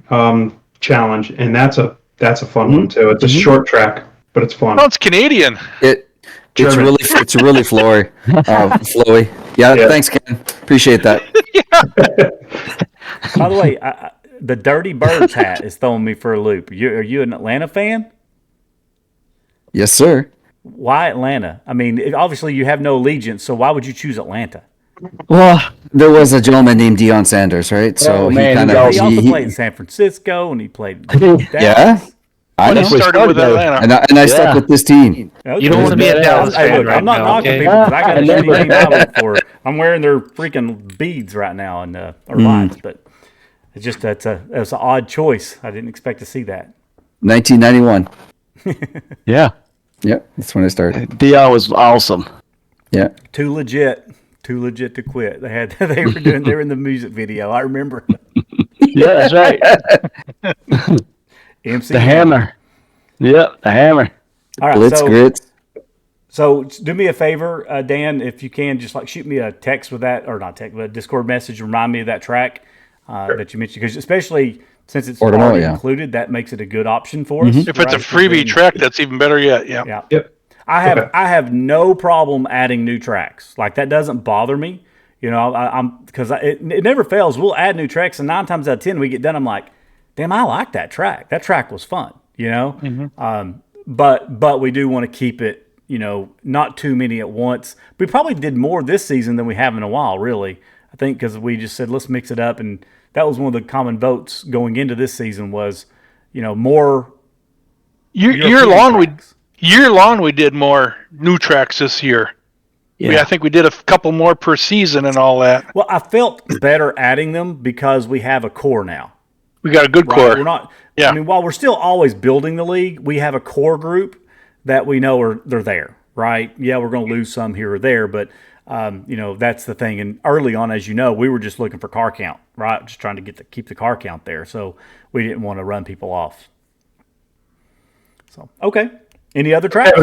challenge, and that's a fun one too. It's a short track, but it's fun. No, it's Canadian. It's German. really flowy. Flowy. Yeah, Yeah. thanks, Ken. Appreciate that. By the way, the Dirty Birds hat is throwing me for a loop. Are you an Atlanta fan? Yes, sir. Why Atlanta? I mean, obviously you have no allegiance, so why would you choose Atlanta? Well, there was a gentleman named Deion Sanders, right? So Oh, man, kind he's of He also played in San Francisco, and he played. yeah. I He know. started with Atlanta. And I stuck Yeah. with this team. You don't want to be a Dallas Hey, fan look, right I'm not now, knocking okay? people because I got a I shitty never- team I root for. I'm wearing their freaking beads right now and or lights, but it's just that's an odd choice. I didn't expect to see that. 1991. Yeah. Yep, that's when I started. Dion was awesome. Yeah. Too legit to quit. They were in the music video. I remember. Yeah, that's right. MC The hammer. Yep, the hammer. All right, Blitz grits. So do me a favor, Dan, if you can, just like shoot me a text with that, or not text, but a Discord message. Remind me of that track that you mentioned, because especially since it's already included, that makes it a good option for us. If it's a freebie track, that's even better yet. Yeah. Yeah. Yep. I have no problem adding new tracks. Like that doesn't bother me. You know, I'm because it never fails. We'll add new tracks, and 9 times out of 10 we get done. I'm like, damn, I like that track. That track was fun. You know, but we do want to keep it. You know, not too many at once. We probably did more this season than we have in a while. Really, I think because we just said let's mix it up, and that was one of the common votes going into this season was, you know, more Year long we did more new tracks this year. Yeah. I think we did a couple more per season and all that. Well, I felt better adding them because we have a core now. We got a good Right? core. We're not. Yeah. I mean, while we're still always building the league, we have a core group that we know they're there, right? Yeah, we're going to lose some here or there, but you know, that's the thing. And early on, as you know, we were just looking for car count, right? Just trying to keep the car count there, so we didn't want to run people off. So okay, any other tracks?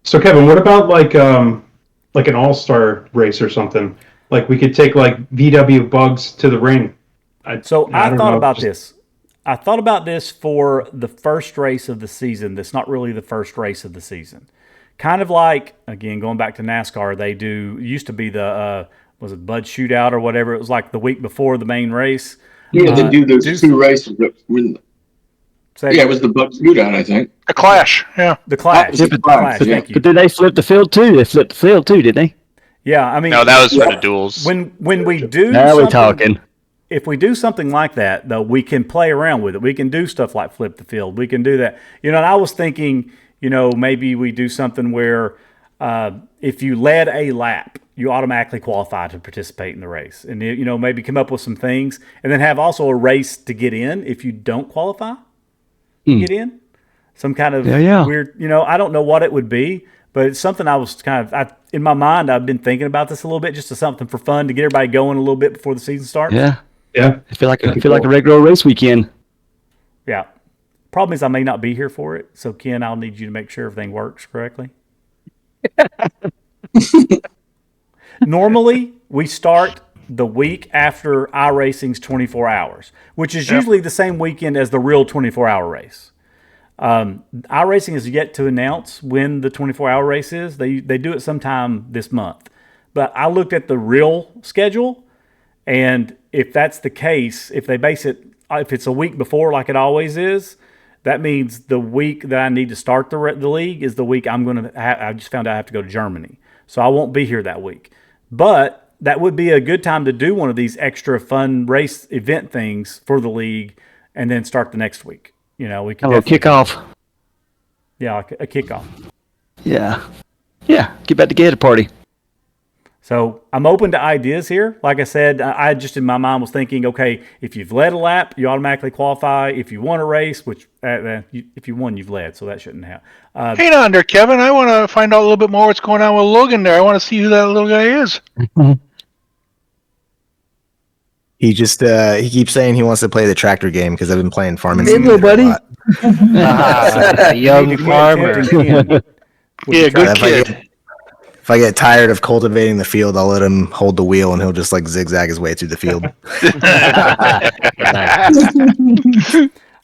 Kevin, what about like an all-star race or something? Like we could take like VW Bugs to the ring. I thought know, about this. I thought about this for the first race of the season. That's not really the first race of the season. Kind of like, again, going back to NASCAR, they used to be the, was it Bud Shootout or whatever? It was like the week before the main race. Yeah, they do those two races. It was the Bucks Shootout, I think. A Clash, yeah. The Clash. The Clash, yeah. Thank you. But then they flipped the field too. They flipped the field too, didn't they? Yeah, I mean. No, that was for the duels. When we do Now we're something- talking. If we do something like that, though, we can play around with it. We can do stuff like flip the field. We can do that. You know, and I was thinking, you know, maybe we do something where if you led a lap, you automatically qualify to participate in the race. And, you know, maybe come up with some things and then have also a race to get in if you don't qualify to get in. Some kind of weird, you know, I don't know what it would be, but it's something I was in my mind, I've been thinking about this a little bit, just as something for fun to get everybody going a little bit before the season starts. Yeah. Yeah. I feel like a regular race weekend. Yeah. Problem is I may not be here for it. So Ken, I'll need you to make sure everything works correctly. Normally, we start the week after iRacing's 24 hours, which is usually the same weekend as the real 24-hour race. iRacing is yet to announce when the 24-hour race is. They do it sometime this month. But I looked at the real schedule, and if that's the case, if they base it, if it's a week before like it always is, that means the week that I need to start the league is the week I'm going to I just found out I have to go to Germany. So I won't be here that week. But that would be a good time to do one of these extra fun race event things for the league and then start the next week. You know, we can A little kickoff. Yeah, a kickoff. Yeah. Yeah. Get back together party. So I'm open to ideas here. Like I said, I just in my mind was thinking, okay, if you've led a lap, you automatically qualify. If you won a race, which if you won, you've led, so that shouldn't have. Hang on there, Kevin. I want to find out a little bit more what's going on with Logan there. I want to see who that little guy is. He just he keeps saying he wants to play the tractor game because I've been playing Farming Hey, Simulator little a buddy. lot. Young farmer. Yeah, good kid. If I get tired of cultivating the field, I'll let him hold the wheel and he'll just like zigzag his way through the field.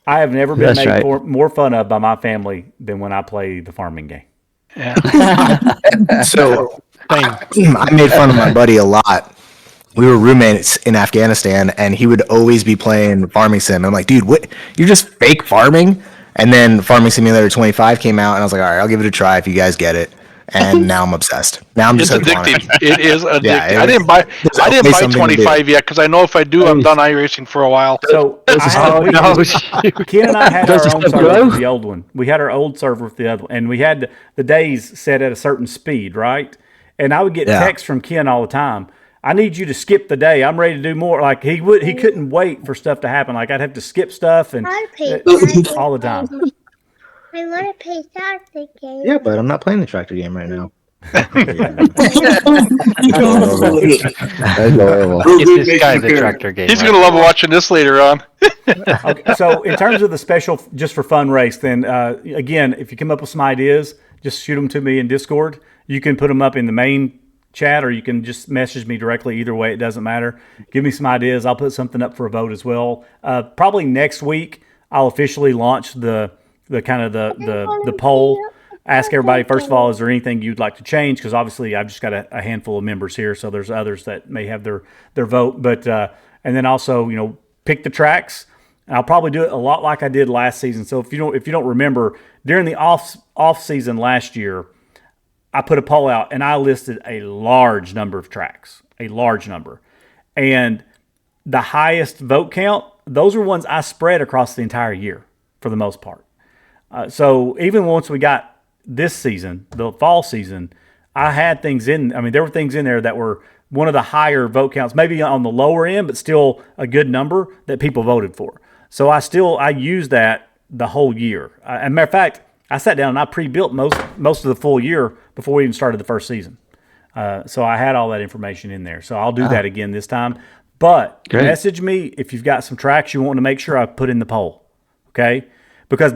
I have never been That's made right. more fun of by my family than when I play the farming game. So I made fun of my buddy a lot. We were roommates in Afghanistan, and he would always be playing Farming Sim. I'm like, dude, what? You're just fake farming? And then Farming Simulator 25 came out, and I was like, all right, I'll give it a try if you guys get it. And now I'm obsessed. Now I'm just It's hooked on it. addictive. It is addictive. Yeah, I didn't buy always something to 25 yet because I know if I do, I'm done iRacing for a while. So Ken and I had Does our it own still server grow? with the old one. We had our old server with the other one, and we had the days set at a certain speed, right? And I would get texts from Ken all the time. I need you to skip the day. I'm ready to do more. Like he couldn't wait for stuff to happen. Like I'd have to skip stuff and all the time. I want to play soccer game. Yeah, but I'm not playing the tractor game right now. Get this guy the tractor game. He's going to love watching this later on. Okay, so in terms of the special just for fun race, then again, if you come up with some ideas, just shoot them to me in Discord. You can put them up in the main chat, or you can just message me directly. Either way, it doesn't matter. Give me some ideas. I'll put something up for a vote as well. Probably next week, I'll officially launch the kind of the poll. Ask everybody, first of all, is there anything you'd like to change? Because obviously I've just got a handful of members here, so there's others that may have their vote. But and then also, pick the tracks. And I'll probably do it a lot like I did last season. So if you don't remember, during the off season last year, I put a poll out and I listed a large number of tracks, a large number. And the highest vote count, those are ones I spread across the entire year for the most part. So even once we got this season, the fall season, I had things there were things in there that were one of the higher vote counts, maybe on the lower end, but still a good number that people voted for. So I used that the whole year. As a matter of fact, I sat down and I pre-built most of the full year before we even started the first season. So I had all that information in there. So I'll do that again this time. But message me if you've got some tracks you want to make sure I put in the poll. Okay? Because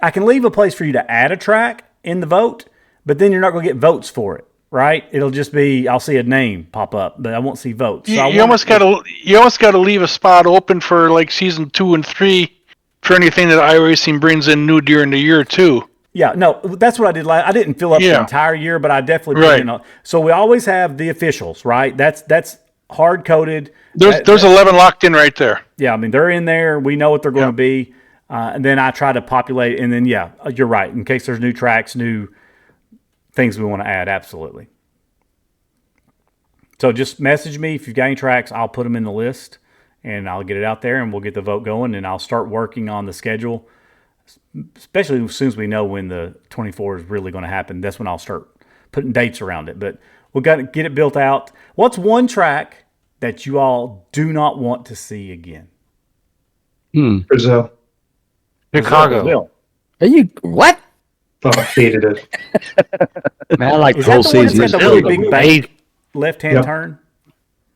I can leave a place for you to add a track in the vote, but then you're not going to get votes for it, right? It'll just be, I'll see a name pop up, but I won't see votes. So You almost got to leave a spot open for like season 2 and 3 for anything that iRacing brings in new during the year too. Yeah, no, that's what I did. I didn't fill up the entire year, but I definitely put in. So we always have the officials, right? That's hard coded. There's 11 locked in right there. Yeah, they're in there. We know what they're going to be. And then I try to populate, and then, you're right. In case there's new tracks, new things we want to add, absolutely. So just message me if you've got any tracks. I'll put them in the list, and I'll get it out there, and we'll get the vote going, and I'll start working on the schedule, especially as soon as we know when the 24 is really going to happen. That's when I'll start putting dates around it. But we've got to get it built out. What's one track that you all do not want to see again? Brazil. Chicago. Are you what? Oh, I hated it. Man, I like Is the whole that the one season. that's got the really big bank left-hand Yep. turn?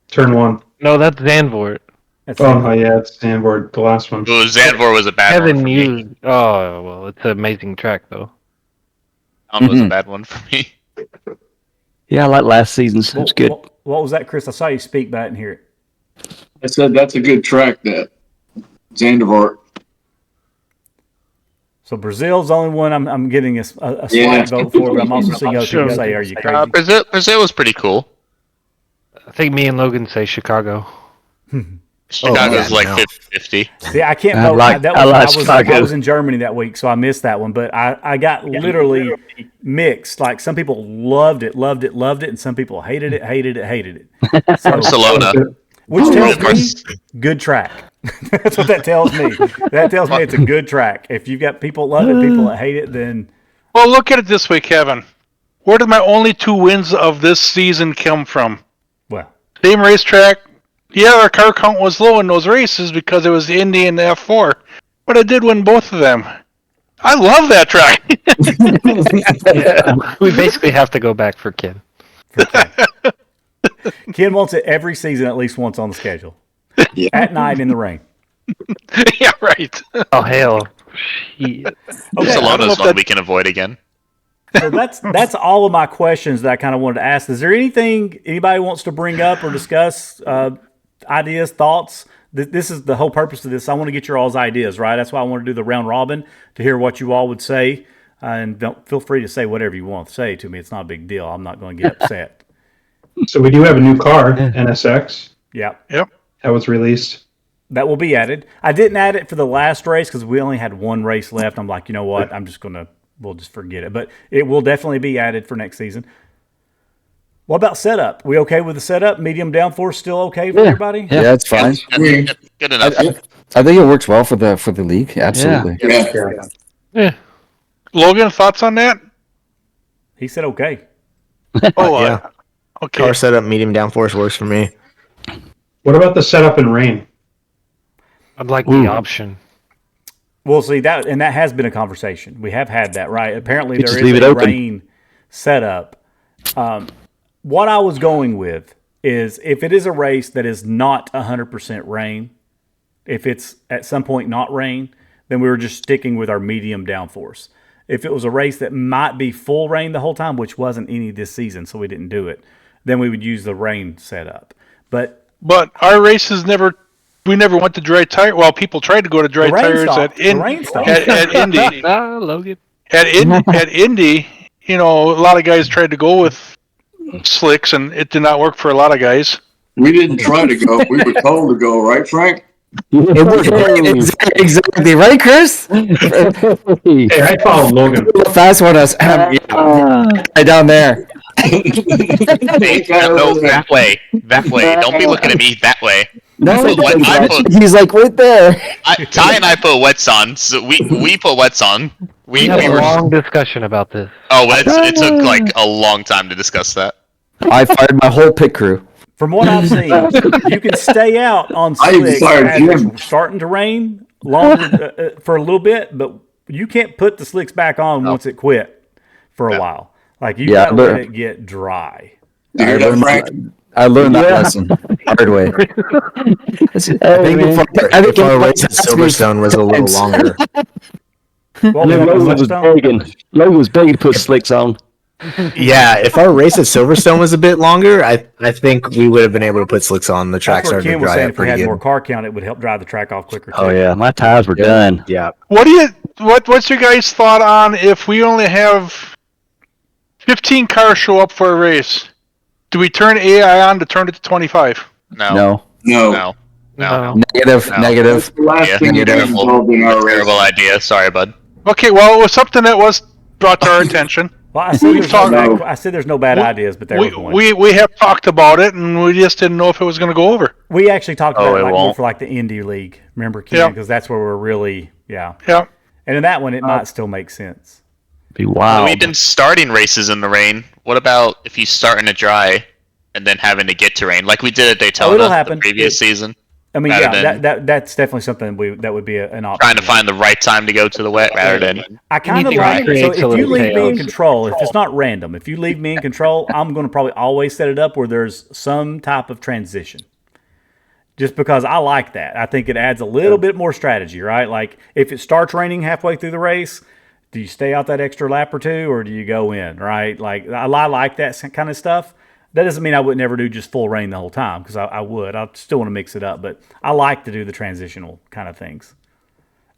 Turn 1. No, that's Zandvoort. That's Oh, yeah, it's Stanford, the last one. Well, Zandvoort was a bad one Kevin for me. used. Oh well, it's an amazing track though. That was a bad one for me. Yeah, I like last season's. It's good. What was that, Chris? I saw you speak, but I didn't hear it. I said that's a good track, that Zandvoort. So Brazil's the only one I'm getting a slight vote for, but I'm also seeing other people say, "Are you crazy?" Brazil was pretty cool. I think me and Logan say Chicago. Chicago's like 50-50. See, I can't I vote. like Chicago. I was in Germany that week, so I missed that one. But I got literally mixed. Like some people loved it, and some people hated it. So, Barcelona. which tells me good track. That's what that tells me. That tells me it's a good track. If you've got people that love it, people that hate it, then Well, look at it this way, Kevin. Where did my only 2 wins of this season come from? Well, Same racetrack. Yeah, our car count was low in those races because it was the Indy and the F4, but I did win both of them. I love that track. We basically have to go back for Ken. Ken wants it every season at least once on the schedule. At night in the rain. Yeah, right. Oh, hell. Shit. Okay, Barcelona's one we can avoid again. so that's all of my questions that I kind of wanted to ask. Is there anything anybody wants to bring up or discuss? Ideas, thoughts? This is the whole purpose of this. I want to get your all's ideas, right? That's why I want to do the round robin to hear what you all would say. And don't feel free to say whatever you want to say to me. It's not a big deal. I'm not going to get upset. So we do have a new car, NSX. Yeah. Yep. That was released. That will be added. I didn't add it for the last race because we only had one race left. I'm like, you know what? We'll just forget it. But it will definitely be added for next season. What about setup? We okay with the setup? Medium downforce still okay for everybody? Yeah, it's fine. That's good enough. I think it works well for the league. Absolutely. Yeah. Logan, thoughts on that? He said okay. Oh, Yeah. Okay. Car setup, medium downforce works for me. What about the setup in rain? I'd like the option. We'll see that, and that has been a conversation. We have had that, right? Apparently, You there just is leave it a open. rain setup. What I was going with is if it is a race that is not 100% rain, if it's at some point not rain, then we were just sticking with our medium downforce. If it was a race that might be full rain the whole time, which wasn't any this season, so we didn't do it, then we would use the rain setup. But our races we never went to dry tire. Well, people tried to go to dry the rain tires stopped. The rain stopped. at Indy. Logan. At Indy, a lot of guys tried to go with slicks, and it did not work for a lot of guys. We didn't try to go. We were told to go, right, Frank? It works exactly right, Chris. Hey, I followed Logan. Fast one us down there. No, that way. That way. Don't be looking at me that way. No, I put he's like right there. Ty and I put wets on. So we put wets on. We had a long discussion about this. Oh, it took like a long time to discuss that. I fired my whole pit crew. From what I've seen, you can stay out on slicks as it's starting to rain longer for a little bit, but you can't put the slicks back on once it quit for a while. Like you gotta let it get dry. You hear that, Frank? I learned that lesson hard way. I think our race at Silverstone was a little longer. Well, Logan was begging to put slicks on. Yeah, if our race at Silverstone was a bit longer, I think we would have been able to put slicks on. The track That's where started Ken to was dry saying up if we pretty had good. more car count, it would help dry the track off quicker. Oh too. yeah, my tires were done. Yeah. What's your guys' thought on if we only have 15 cars show up for a race? Do we turn AI on to turn it to 25? No. No. Negative. That's the last Yeah, thing that got involved in our race. Terrible idea. Sorry, bud. Okay, well, it was something that was brought to our attention. Well, I said there's no bad ideas, but there was one. We have talked about it, and we just didn't know if it was going to go over. We actually talked about it more won't. for like the Indy League. Remember, Ken? Yeah. Because that's where we're really, Yeah. And in that one, it might still make sense. Be wild. We've been starting races in the rain. What about if you start in a dry and then having to get to rain, like we did at Daytona it'll happen. the previous season? I mean, Rather yeah, than that's definitely something that would be an option. Trying to find the right time to go to the wet rather than I kind of Anything like that it. So creates a if you little leave me in chaos. control, if it's not random, if you leave me in control, I'm going to probably always set it up where there's some type of transition. Just because I like that. I think it adds a little bit more strategy, right? Like if it starts raining halfway through the race, do you stay out that extra lap or two or do you go in, right? Like I like that kind of stuff. That doesn't mean I would never do just full rain the whole time because I would. I still want to mix it up, but I like to do the transitional kind of things.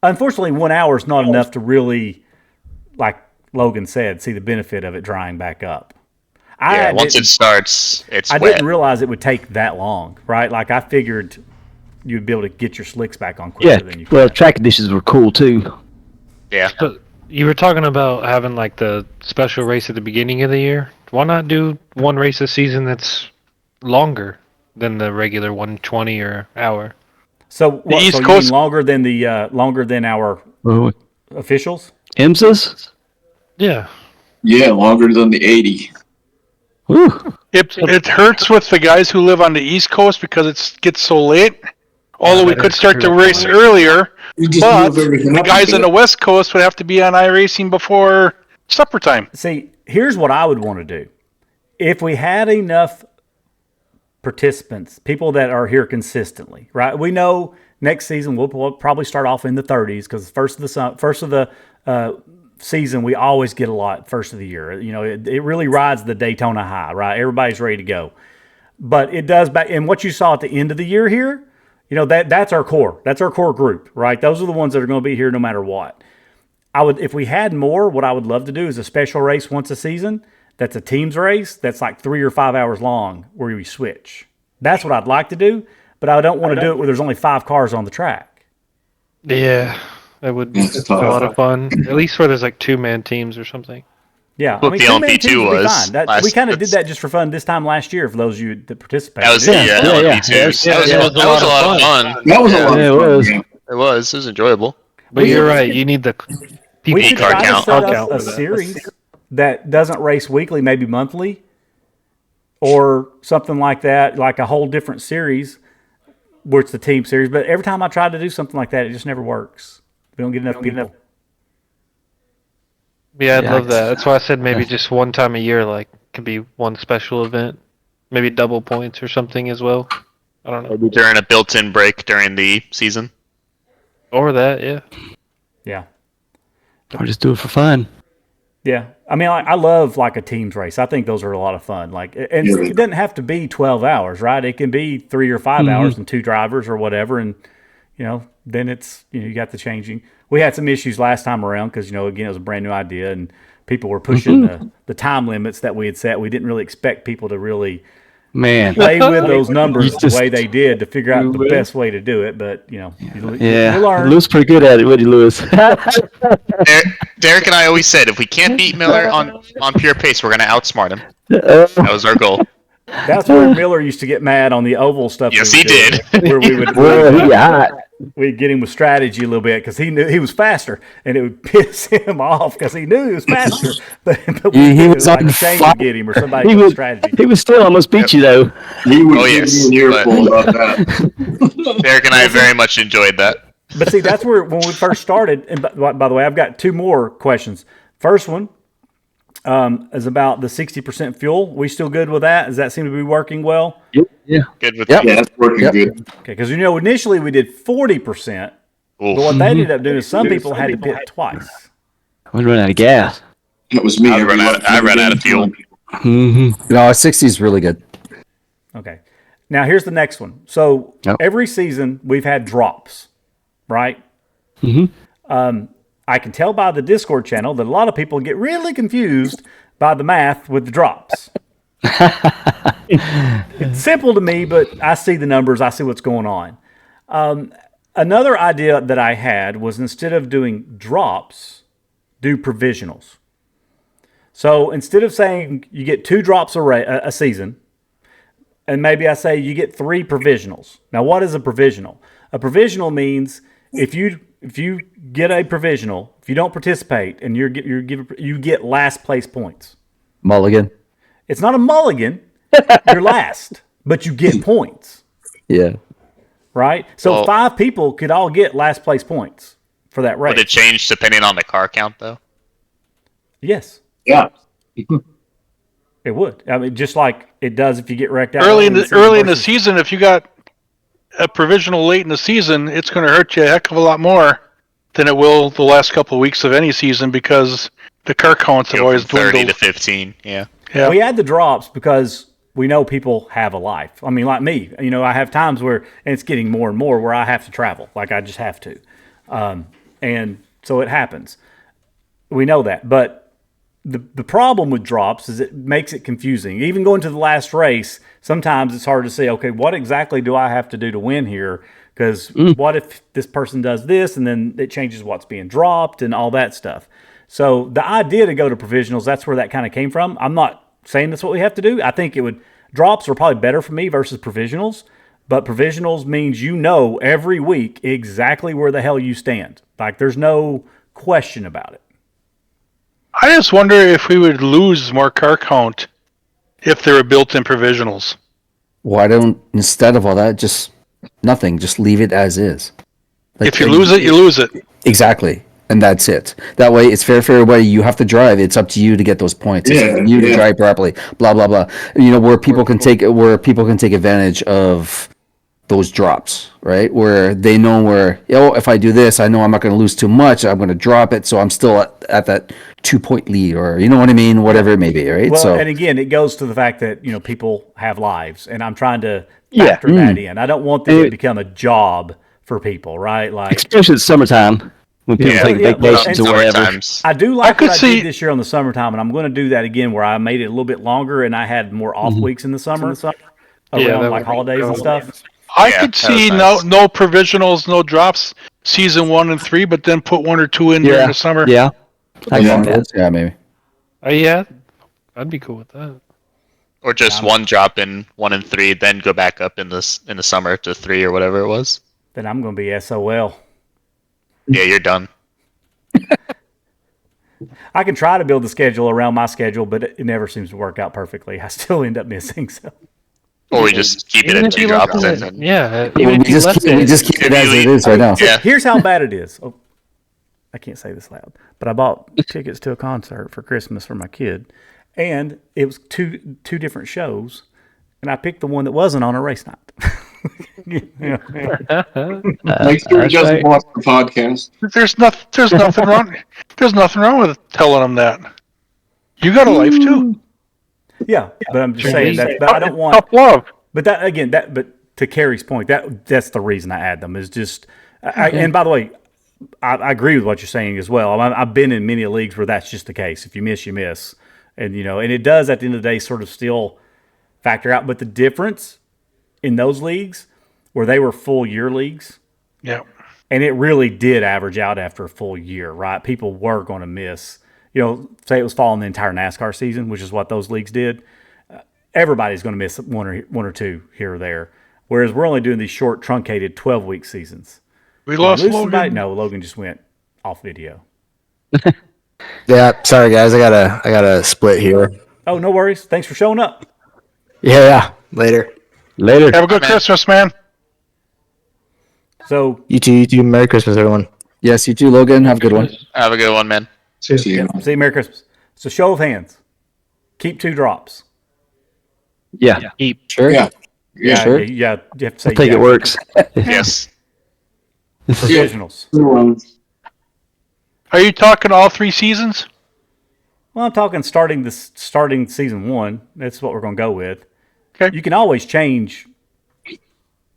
Unfortunately, 1 hour is not enough to really, like Logan said, see the benefit of it drying back up. once it starts, it's I wet. didn't realize it would take that long, right? Like I figured you'd be able to get your slicks back on quicker than you could. Well, track conditions were cool too. Yeah. So you were talking about having like the special race at the beginning of the year. Why not do one race a season that's longer than the regular 120 or hour? So what? East So you Coast- mean longer than our officials? IMSA's? Yeah. Yeah, longer than the 80. Whew. It hurts with the guys who live on the East Coast because it gets so late. Although we that could is start the true. race earlier, You just but move everything the up a guys on bit. the West Coast would have to be on iRacing before supper time. See, here's what I would want to do. If we had enough participants, people that are here consistently, right? We know next season we'll probably start off in the 30s because first of the season we always get a lot first of the year. You know, it really rides the Daytona high, right? Everybody's ready to go. But it does back, and what you saw at the end of the year here, you know, that's our core. That's our core group, right? Those are the ones that are going to be here no matter what. If we had more, what I would love to do is a special race once a season. That's a teams race. That's like 3 or 5 hours long where we switch. That's what I'd like to do, but I don't want to do it where there's only 5 cars on the track. Yeah, that would be It's a tough. lot of fun. At least where there's like 2-man teams or something. Yeah, What the two-man LMP2 teams would be was fine. We last- kind of did that just for fun this time last year for those of you that participated. That was Yeah, LMP2. yeah. That was a lot of fun. That was a lot Yeah, it of fun. was. Yeah. It was enjoyable. But you're right. You need the people. We should car try to count. set Car up count a for that. series that doesn't race weekly, maybe monthly, or something like that, like a whole different series where it's the team series. But every time I try to do something like that, it just never works. We don't get enough people. Yeah, I'd Yeah, love that. That's why I said maybe just one time a year, like could be one special event, maybe double points or something as well. I don't know. Maybe during a built-in break during the season. Or that, yeah. Yeah. Or just do it for fun. Yeah. I mean, I love like a teams race. I think those are a lot of fun. Like, and Yeah. it doesn't have to be 12 hours, right? It can be 3 or 5 hours and 2 drivers or whatever. And, you know, then it's, you know, you got the changing. We had some issues last time around because, you know, again, it was a brand new idea and people were pushing the time limits that we had set. We didn't really expect people to really Man. play with those numbers You just- the way they did to figure out the best way to do it. But, you know, you Yeah. learn. Lewis pretty good at it, wasn't he, Lewis? Derek and I always said if we can't beat Miller on pure pace, we're gonna outsmart him. Uh, That was our goal. That's where Miller used to get mad on the oval stuff. Yes, we he did. did. Where we would Boy, he hot. we'd get him with strategy a little bit because he knew he was faster, and it would piss him off because he knew he was faster. But He was like on Shane fire. would get him or somebody He with was, strategy. he was still almost beat you, though. He would Oh, give yes, me an but- earful about that. Derek and I very much enjoyed that. But see, that's where when we first started. And by the way, I've got 2 more questions. First one is about the 60% fuel. We still good with that? Does that seem to be working well? Yeah. Good with Yep. me. Yeah, that's working good. Okay, because you know initially we did 40%, but what Oof. they ended up doing is some people had to pit twice. I was running out of gas. That was me. I ran out of fuel. Mm-hmm. No, 60 is really good. Okay. Now here's the next one. So Yep. every season we've had drops, right? I can tell by the Discord channel that a lot of people get really confused by the math with the drops. It's simple to me, but I see the numbers. I see what's going on. Another idea that I had was instead of doing drops, do provisionals. So instead of saying you get 2 drops a season, and maybe I say you get 3 provisionals. Now, what is a provisional? A provisional means if you get a provisional, if you don't participate, and you get last place points. Mulligan. It's not a mulligan. You're last, but you get points, Yeah. right? So Well- 5 people could all get last place points for that race. Would it change depending on the car count, though? Yes, Yeah. it would. I mean, just like it does if you get wrecked out Early in the versus- season, if you got a provisional late in the season, it's going to hurt you a heck of a lot more than it will the last couple of weeks of any season because the car counts have Go always from 30 to dwindled. 15. Yeah. Yeah. We add the drops because we know people have a life. I mean, like me, you know, I have times where, and it's getting more and more, where I have to travel. Like I just have to. And so it happens. We know that. But the problem with drops is it makes it confusing. Even going to the last race, sometimes it's hard to say, okay, what exactly do I have to do to win here? Because what if this person does this and then it changes what's being dropped and all that stuff. So the idea to go to provisionals, that's where that kind of came from. I'm not saying that's what we have to do. I think drops are probably better for me versus provisionals, but provisionals means you know every week exactly where the hell you stand. Like there's no question about it. I just wonder if we would lose more car count if there were built-in provisionals. Why don't, instead of all that, just nothing, just leave it as is. If you lose it, you lose it. Exactly. And that's it. That way, it's fair for everybody. You have to drive. It's up to you to get those points. It's up to you to drive properly. Blah blah blah. Where people can take advantage of those drops, right? Where they know if I do this, I know I'm not going to lose too much. I'm going to drop it, so I'm still at that 2-point lead, or you know what I mean, whatever it may be, right? Well, and again, it goes to the fact that people have lives, and I'm trying to factor that in. I don't want this to become a job for people, right? Like especially it's summertime. When people take vacations or whatever. I do like what I did this year on the summertime, and I'm going to do that again where I made it a little bit longer and I had more off weeks in the summer around like holidays and stuff. I could see no provisionals, no drops season 1 and 3, but then put 1 or 2 in during the summer. Yeah. Yeah, maybe. Yeah, I'd be cool with that. Or just 1 drop in 1 and 3, then go back up in the summer to 3 or whatever it was. Then I'm going to be SOL. Yeah, you're done. I can try to build the schedule around my schedule, but it never seems to work out perfectly. I still end up missing. So, or we just keep it at 2 drops. We just keep it as it is right now. So here's how bad it is. Oh, I can't say this loud, but I bought tickets to a concert for Christmas for my kid, and it was two different shows, and I picked the one that wasn't on a race night. Make sure he doesn't watch the podcast. There's nothing wrong. There's nothing wrong with telling them that. You got a life too. Yeah, but I'm just saying that. But I don't want tough love. But that again, but to Keri's point, that's the reason I add them is just. And by the way, I agree with what you're saying as well. I've been in many leagues where that's just the case. If you miss, you miss, and and it does at the end of the day sort of still factor out. But the difference in those leagues where they were full year leagues. Yeah. And it really did average out after a full year, right? People were going to miss, say it was following the entire NASCAR season, which is what those leagues did. Everybody's going to miss one or two here or there. Whereas we're only doing these short, truncated 12-week seasons. We lost Logan. No, Logan just went off video. Yeah, sorry guys, I gotta split here. Oh, no worries. Thanks for showing up. Yeah. Later. Have a good Christmas, man. So you too. Merry Christmas, everyone. Yes, you too, Logan. Have a good one. Have a good one, man. See you. See you. Merry Christmas. So show of hands. Keep 2 drops. Yeah. Keep. Sure. Yeah. Sure. You have to say I think it works. Yes. Provisionals. Are you talking all 3 seasons? Well, I'm talking starting season 1. That's what we're going to go with. Okay. You can always change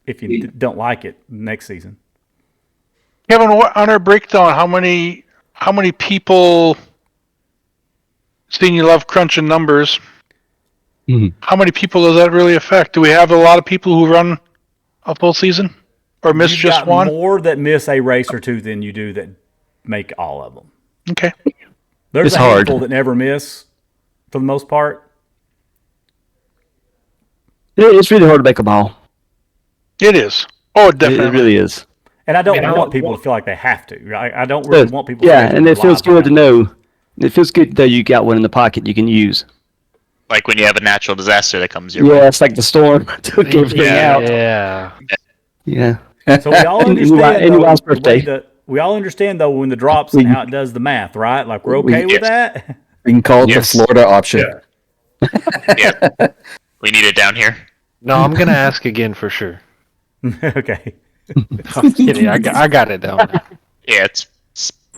if you don't like it next season. Kevin, on our breakdown, how many people? Seeing you love crunching numbers. Mm-hmm. How many people does that really affect? Do we have a lot of people who run a full season or miss You've just got one? more that miss a race or 2 than you do that make all of them. Okay. There's It's a hard. handful that never miss for the most part. It's really hard to make them all. It is. Oh, definitely. It really is. And I don't want people to feel like they have to. I don't really want people to Yeah, feel and it feels good to know. know. It feels good that you got one in the pocket you can use. Like when you have a natural disaster that comes your way. Yeah, it's like the storm took everything out. Yeah. Yeah. So we all understand. Anyone's though, birthday. we all understand though when the drops and how it does the math, right? Like we're okay with that. We can call it the Florida option. Yeah. We need it down here. No, I'm gonna ask again for sure. Okay. I'm kidding. I got it down. Yeah, it's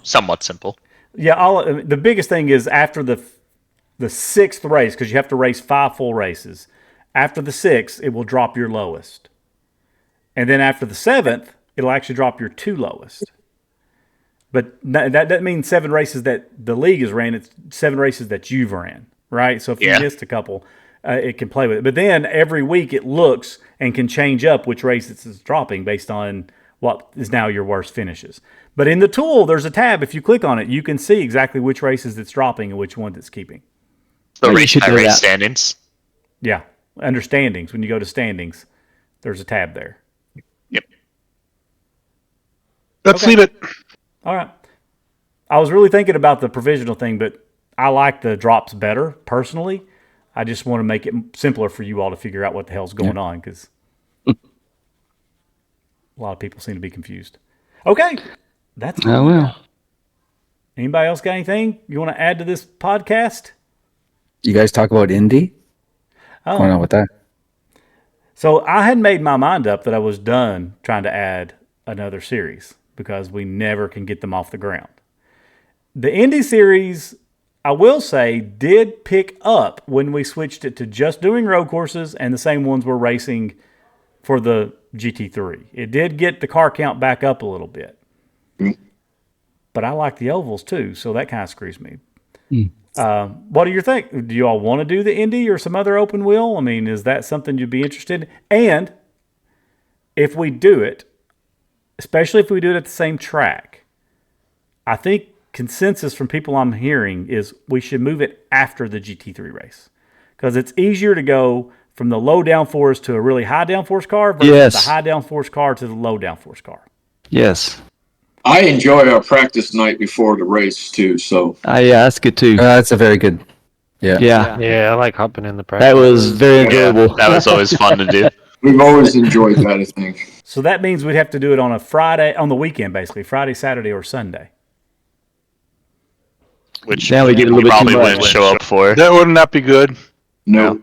somewhat simple. Yeah. The biggest thing is after the 6th race, because you have to race 5 full races. After the 6th, it will drop your lowest, and then after the 7th, it'll actually drop your 2 lowest. But that means 7 races that the league has ran. It's 7 races that you've ran, right? So if you missed a couple, it can play with it. But then every week it looks and can change up which races it's dropping based on what is now your worst finishes. But in the tool, there's a tab. If you click on it, you can see exactly which races it's dropping and which ones it's keeping. The race by race standings. Yeah. Under standings, when you go to standings, there's a tab there. Yep. Let's leave it. All right. I was really thinking about the provisional thing, but I like the drops better personally. I just want to make it simpler for you all to figure out what the hell's going on because a lot of people seem to be confused. Okay, that's Oh well. Anybody else got anything you want to add to this podcast? You guys talk about Indy? What's going on with that? So I had made my mind up that I was done trying to add another series because we never can get them off the ground. The Indy series, I will say, did pick up when we switched it to just doing road courses and the same ones we're racing for the GT3. It did get the car count back up a little bit. But I like the ovals too, so that kind of screws me. What do you think? Do you all want to do the Indy or some other open wheel? I mean, is that something you'd be interested in? And if we do it, especially if we do it at the same track, I think consensus from people I'm hearing is we should move it after the GT3 race because it's easier to go from the low downforce to a really high downforce car versus the high downforce car to the low downforce car. Yes. I enjoy our practice night before the race too. So Yeah, that's good too. That's a very good. Yeah. Yeah, I like hopping in the practice. That was very enjoyable. That was always fun to do. we've always enjoyed that, I think. So that means we'd have to do it on a Friday, on the weekend basically, Friday, Saturday, or Sunday. Which Now we get a little bit probably too much. wouldn't show up for. That would not be good. No.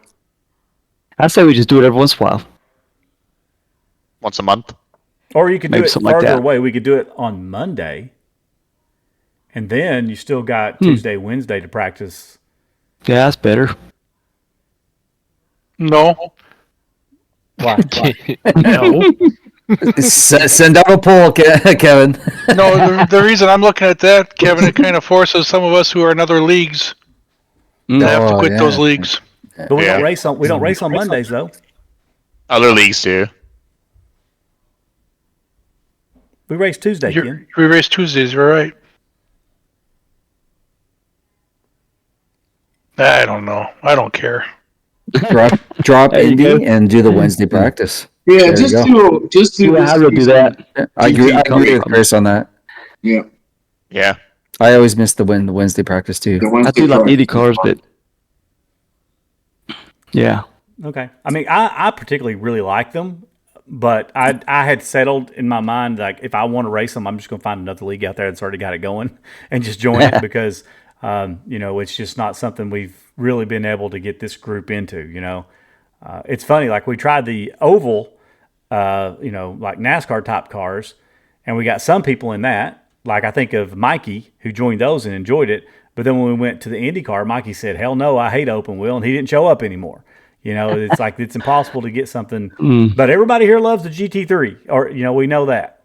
I say we just do it every once in a while. Once a month. Or you could do Maybe it something like further that. away. We could do it on Monday. And then you still got Tuesday, Wednesday to practice. Yeah, that's better. No. Why? No. Send out a poll, Kevin. No, the reason I'm looking at that, Kevin, it kind of forces some of us who are in other leagues to have to quit those leagues. But we don't race on Mondays though. Other leagues do. We race Tuesday, Ken. We race Tuesdays, you're right. I don't know. I don't care. Drop There you go. Indy and do the Wednesday practice. Yeah, There you just go. do Yeah, I would do that. I agree with Chris on that. Yeah. Yeah. I always miss the Wednesday practice too. The I Wednesday do like practice. Indy cars, but yeah. Okay. I mean, I particularly really like them, but I had settled in my mind like if I want to race them, I'm just going to find another league out there that's already got it going and just join it because it's just not something we've really been able to get this group into. It's funny, like we tried the oval, like NASCAR type cars, and we got some people in that. Like I think of Mikey who joined those and enjoyed it, but then when we went to the IndyCar, Mikey said, "Hell no, I hate open wheel," and he didn't show up anymore. It's like it's impossible to get something. But everybody here loves the GT3, or we know that.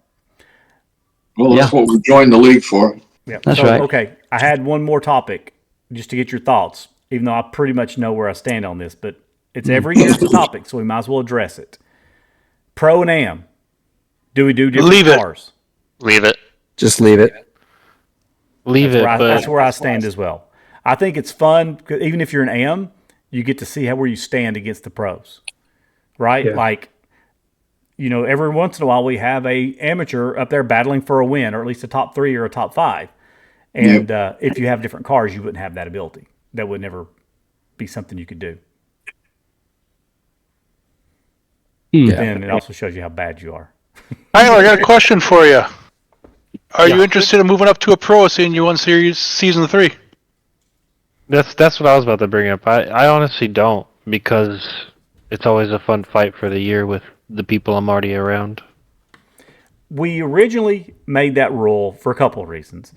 Well, that's what we joined the league for. Yeah, That's right. Okay, I had one more topic just to get your thoughts, even though I pretty much know where I stand on this, but it's every year's a topic, so we might as well address it. Pro and Am. Do we do different Leave it. cars? Leave it. Just leave it. Leave it, but That's where I stand as well. I think it's fun, 'cause even if you're an AM, you get to see where you stand against the pros, right? Yeah. Like, every once in a while we have a amateur up there battling for a win, or at least a top 3 or a top 5. And if you have different cars, you wouldn't have that ability. That would never be something you could do. And it also shows you how bad you are. Tyler, I got a question for you. Are you interested in moving up to a pro seeing you won series season 3? that's what I was about to bring up. I honestly don't, because it's always a fun fight for the year with the people I'm already around. We originally made that rule for a couple of reasons.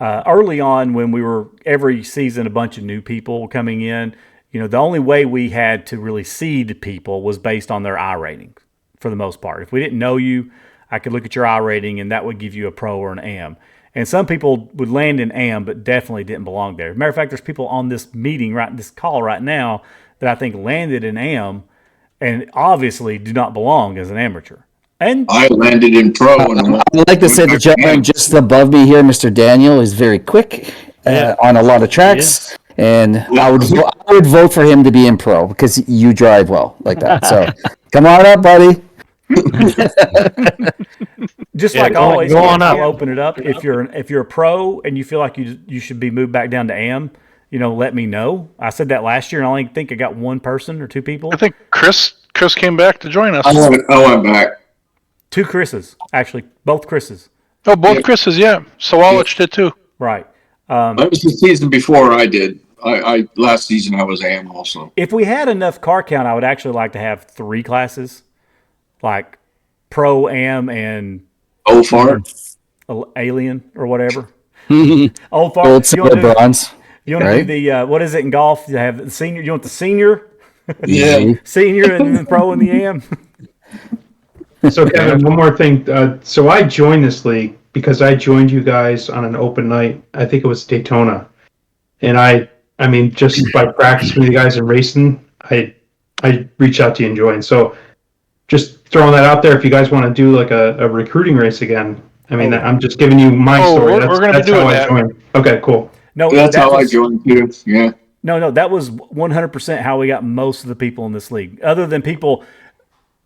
Early on, when we were every season a bunch of new people coming in, the only way we had to really seed people was based on their I rating for the most part. If we didn't know you, I could look at your I rating and that would give you a pro or an AM. And some people would land in AM, but definitely didn't belong there. Matter of fact, there's people on this this call right now that I think landed in AM and obviously do not belong as an amateur. And I landed in pro. And I'd like to say the gentleman just above me here, Mr. Daniel, is very quick on a lot of tracks. And I would vote for him to be in pro because you drive well like that. So come on up, buddy. Just like always, I'll open it up. If you're a pro and you feel like you should be moved back down to AM, let me know. I said that last year, and I only think I got one person or two people. I think Chris came back to join us. I went back. Two Chris's, actually, both Chris's. Oh, both Chris's, yeah. So Walich did too. Right. That was the season before I did. I last season I was AM also. If we had enough car count, I would actually like to have 3 classes, like Pro, Am, and Old Fart, Alien, or whatever. Old silver, bronze. You want to do the what is it in golf? You have the senior. You want the senior? Yeah. Senior and the Pro and the Am. So Kevin, one more thing. So I joined this league because I joined you guys on an open night. I think it was Daytona, and I mean, just by practicing with you guys and racing, I reached out to you and joined. So just throwing that out there, if you guys want to do like a recruiting race again, I mean, I'm just giving you my story. We're going to be doing that. Okay, cool. No, that's how I joined too. Yeah. No, that was 100% how we got most of the people in this league. Other than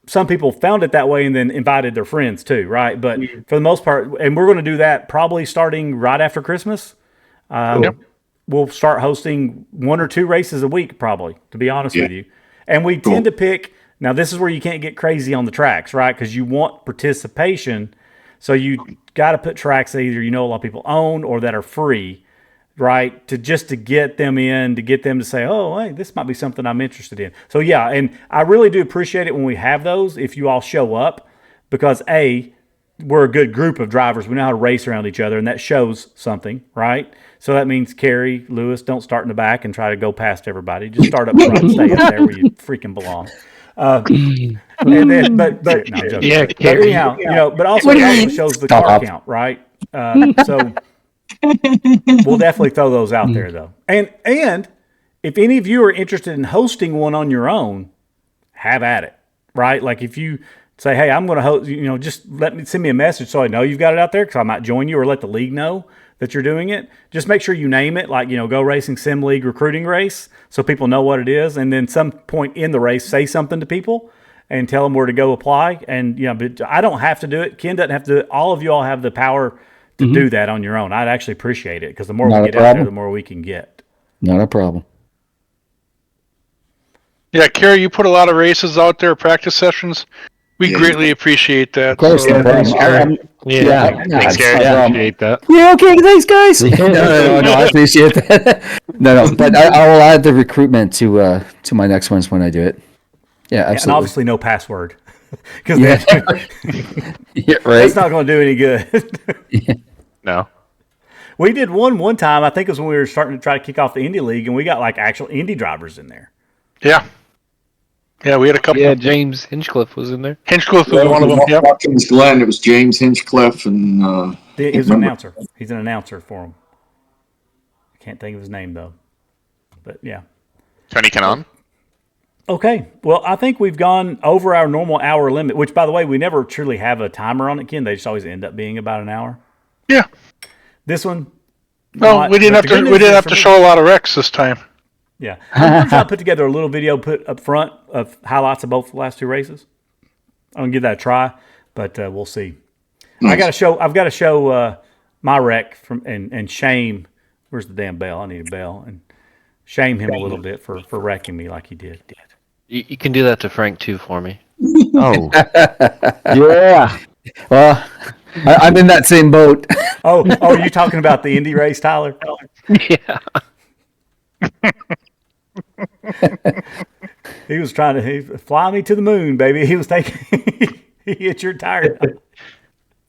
some people found it that way and then invited their friends too, right? But for the most part, and we're going to do that probably starting right after Christmas. We'll start hosting 1 or 2 races a week, probably, to be honest with you. And we tend to pick, now this is where you can't get crazy on the tracks, right? Because you want participation. So you got to put tracks that either a lot of people own or that are free, right? To get them in, to get them to say, oh, hey, this might be something I'm interested in. So yeah, and I really do appreciate it when we have those, if you all show up, because we're a good group of drivers. We know how to race around each other, and that shows something, right? So that means Keri, Lewis, don't start in the back and try to go past everybody. Just start up front and stay up there where you freaking belong. And then, but no, I'm joking. Yeah, but anyhow, but also it also shows the car count, right? So we'll definitely throw those out there, though. And if any of you are interested in hosting one on your own, have at it, right? Like if you say, hey, I'm going to host, just send me a message so I know you've got it out there, because I might join you, or let the league know that you're doing it. Just make sure you name it, like, GoRacing Sim League Recruiting Race, so people know what it is. And then some point in the race, say something to people and tell them where to go apply. And, but I don't have to do it. Ken doesn't have to do it. All of you all have the power to do that on your own. I'd actually appreciate it, because the more we get out there, the more we can get. Not a problem. Yeah, Keri, you put a lot of races out there, practice sessions. We greatly appreciate that. Of course, so, thanks, Keri. Thanks, Keri. I appreciate that. Yeah, okay, thanks, guys. No, I appreciate that. No, but I will add the recruitment to my next ones when I do it. Yeah, absolutely. And obviously no password, because right. That's not going to do any good. No. We did one time. I think it was when we were starting to try to kick off the Indy League, and we got like actual Indy drivers in there. Yeah. Yeah, we had a couple. Yeah, James Hinchcliffe was in there. Hinchcliffe was one of them. Yeah. Glenn, it was James Hinchcliffe and. He's an announcer. He's an announcer for him. I can't think of his name though, but yeah. Tony Cannon. Okay, well, I think we've gone over our normal hour limit. Which, by the way, we never truly have a timer on it, Ken. They just always end up being about an hour. Yeah. This one. No, we didn't have to show a lot of wrecks this time. Yeah, I'm going to try to put together a little video put up front of highlights of both the last 2 races. I'm going to give that a try, but we'll see. Nice. I've got to show my wreck and shame. Where's the damn bell? I need a bell, and shame him a little bit for wrecking me like he did. You can do that to Frank too for me. Oh, yeah. Well, I'm in that same boat. Oh, you talking about the Indy race, Tyler? Yeah. He was trying to fly me to the moon, baby. He was thinking he hit your tire.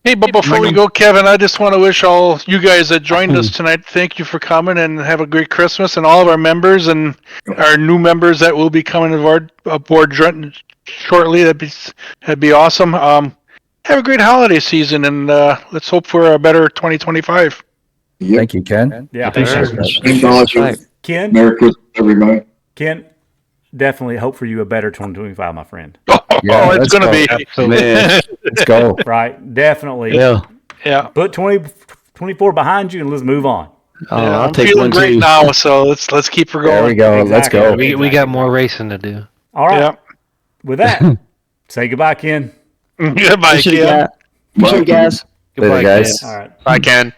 Hey, but before we go, Kevin, I just want to wish all you guys that joined us tonight, thank you for coming, and have a great Christmas, and all of our members and our new members that will be coming aboard shortly. That'd be awesome. Have a great holiday season, and let's hope for a better 2025. Yep. Thank you, Ken. Yeah, Ken. Merry Christmas, everybody. Ken, definitely hope for you a better 2025, my friend. It's going to be. Man, let's go. Right, definitely. Yeah. Put 24 behind you and let's move on. Yeah, I'm feeling great now, so let's keep her going. There we go. Exactly. Let's go. We got more racing to do. All right. With that, say goodbye, Ken. Goodbye, Ken. Bye, guys. Goodbye, guys. All right. Bye, Ken.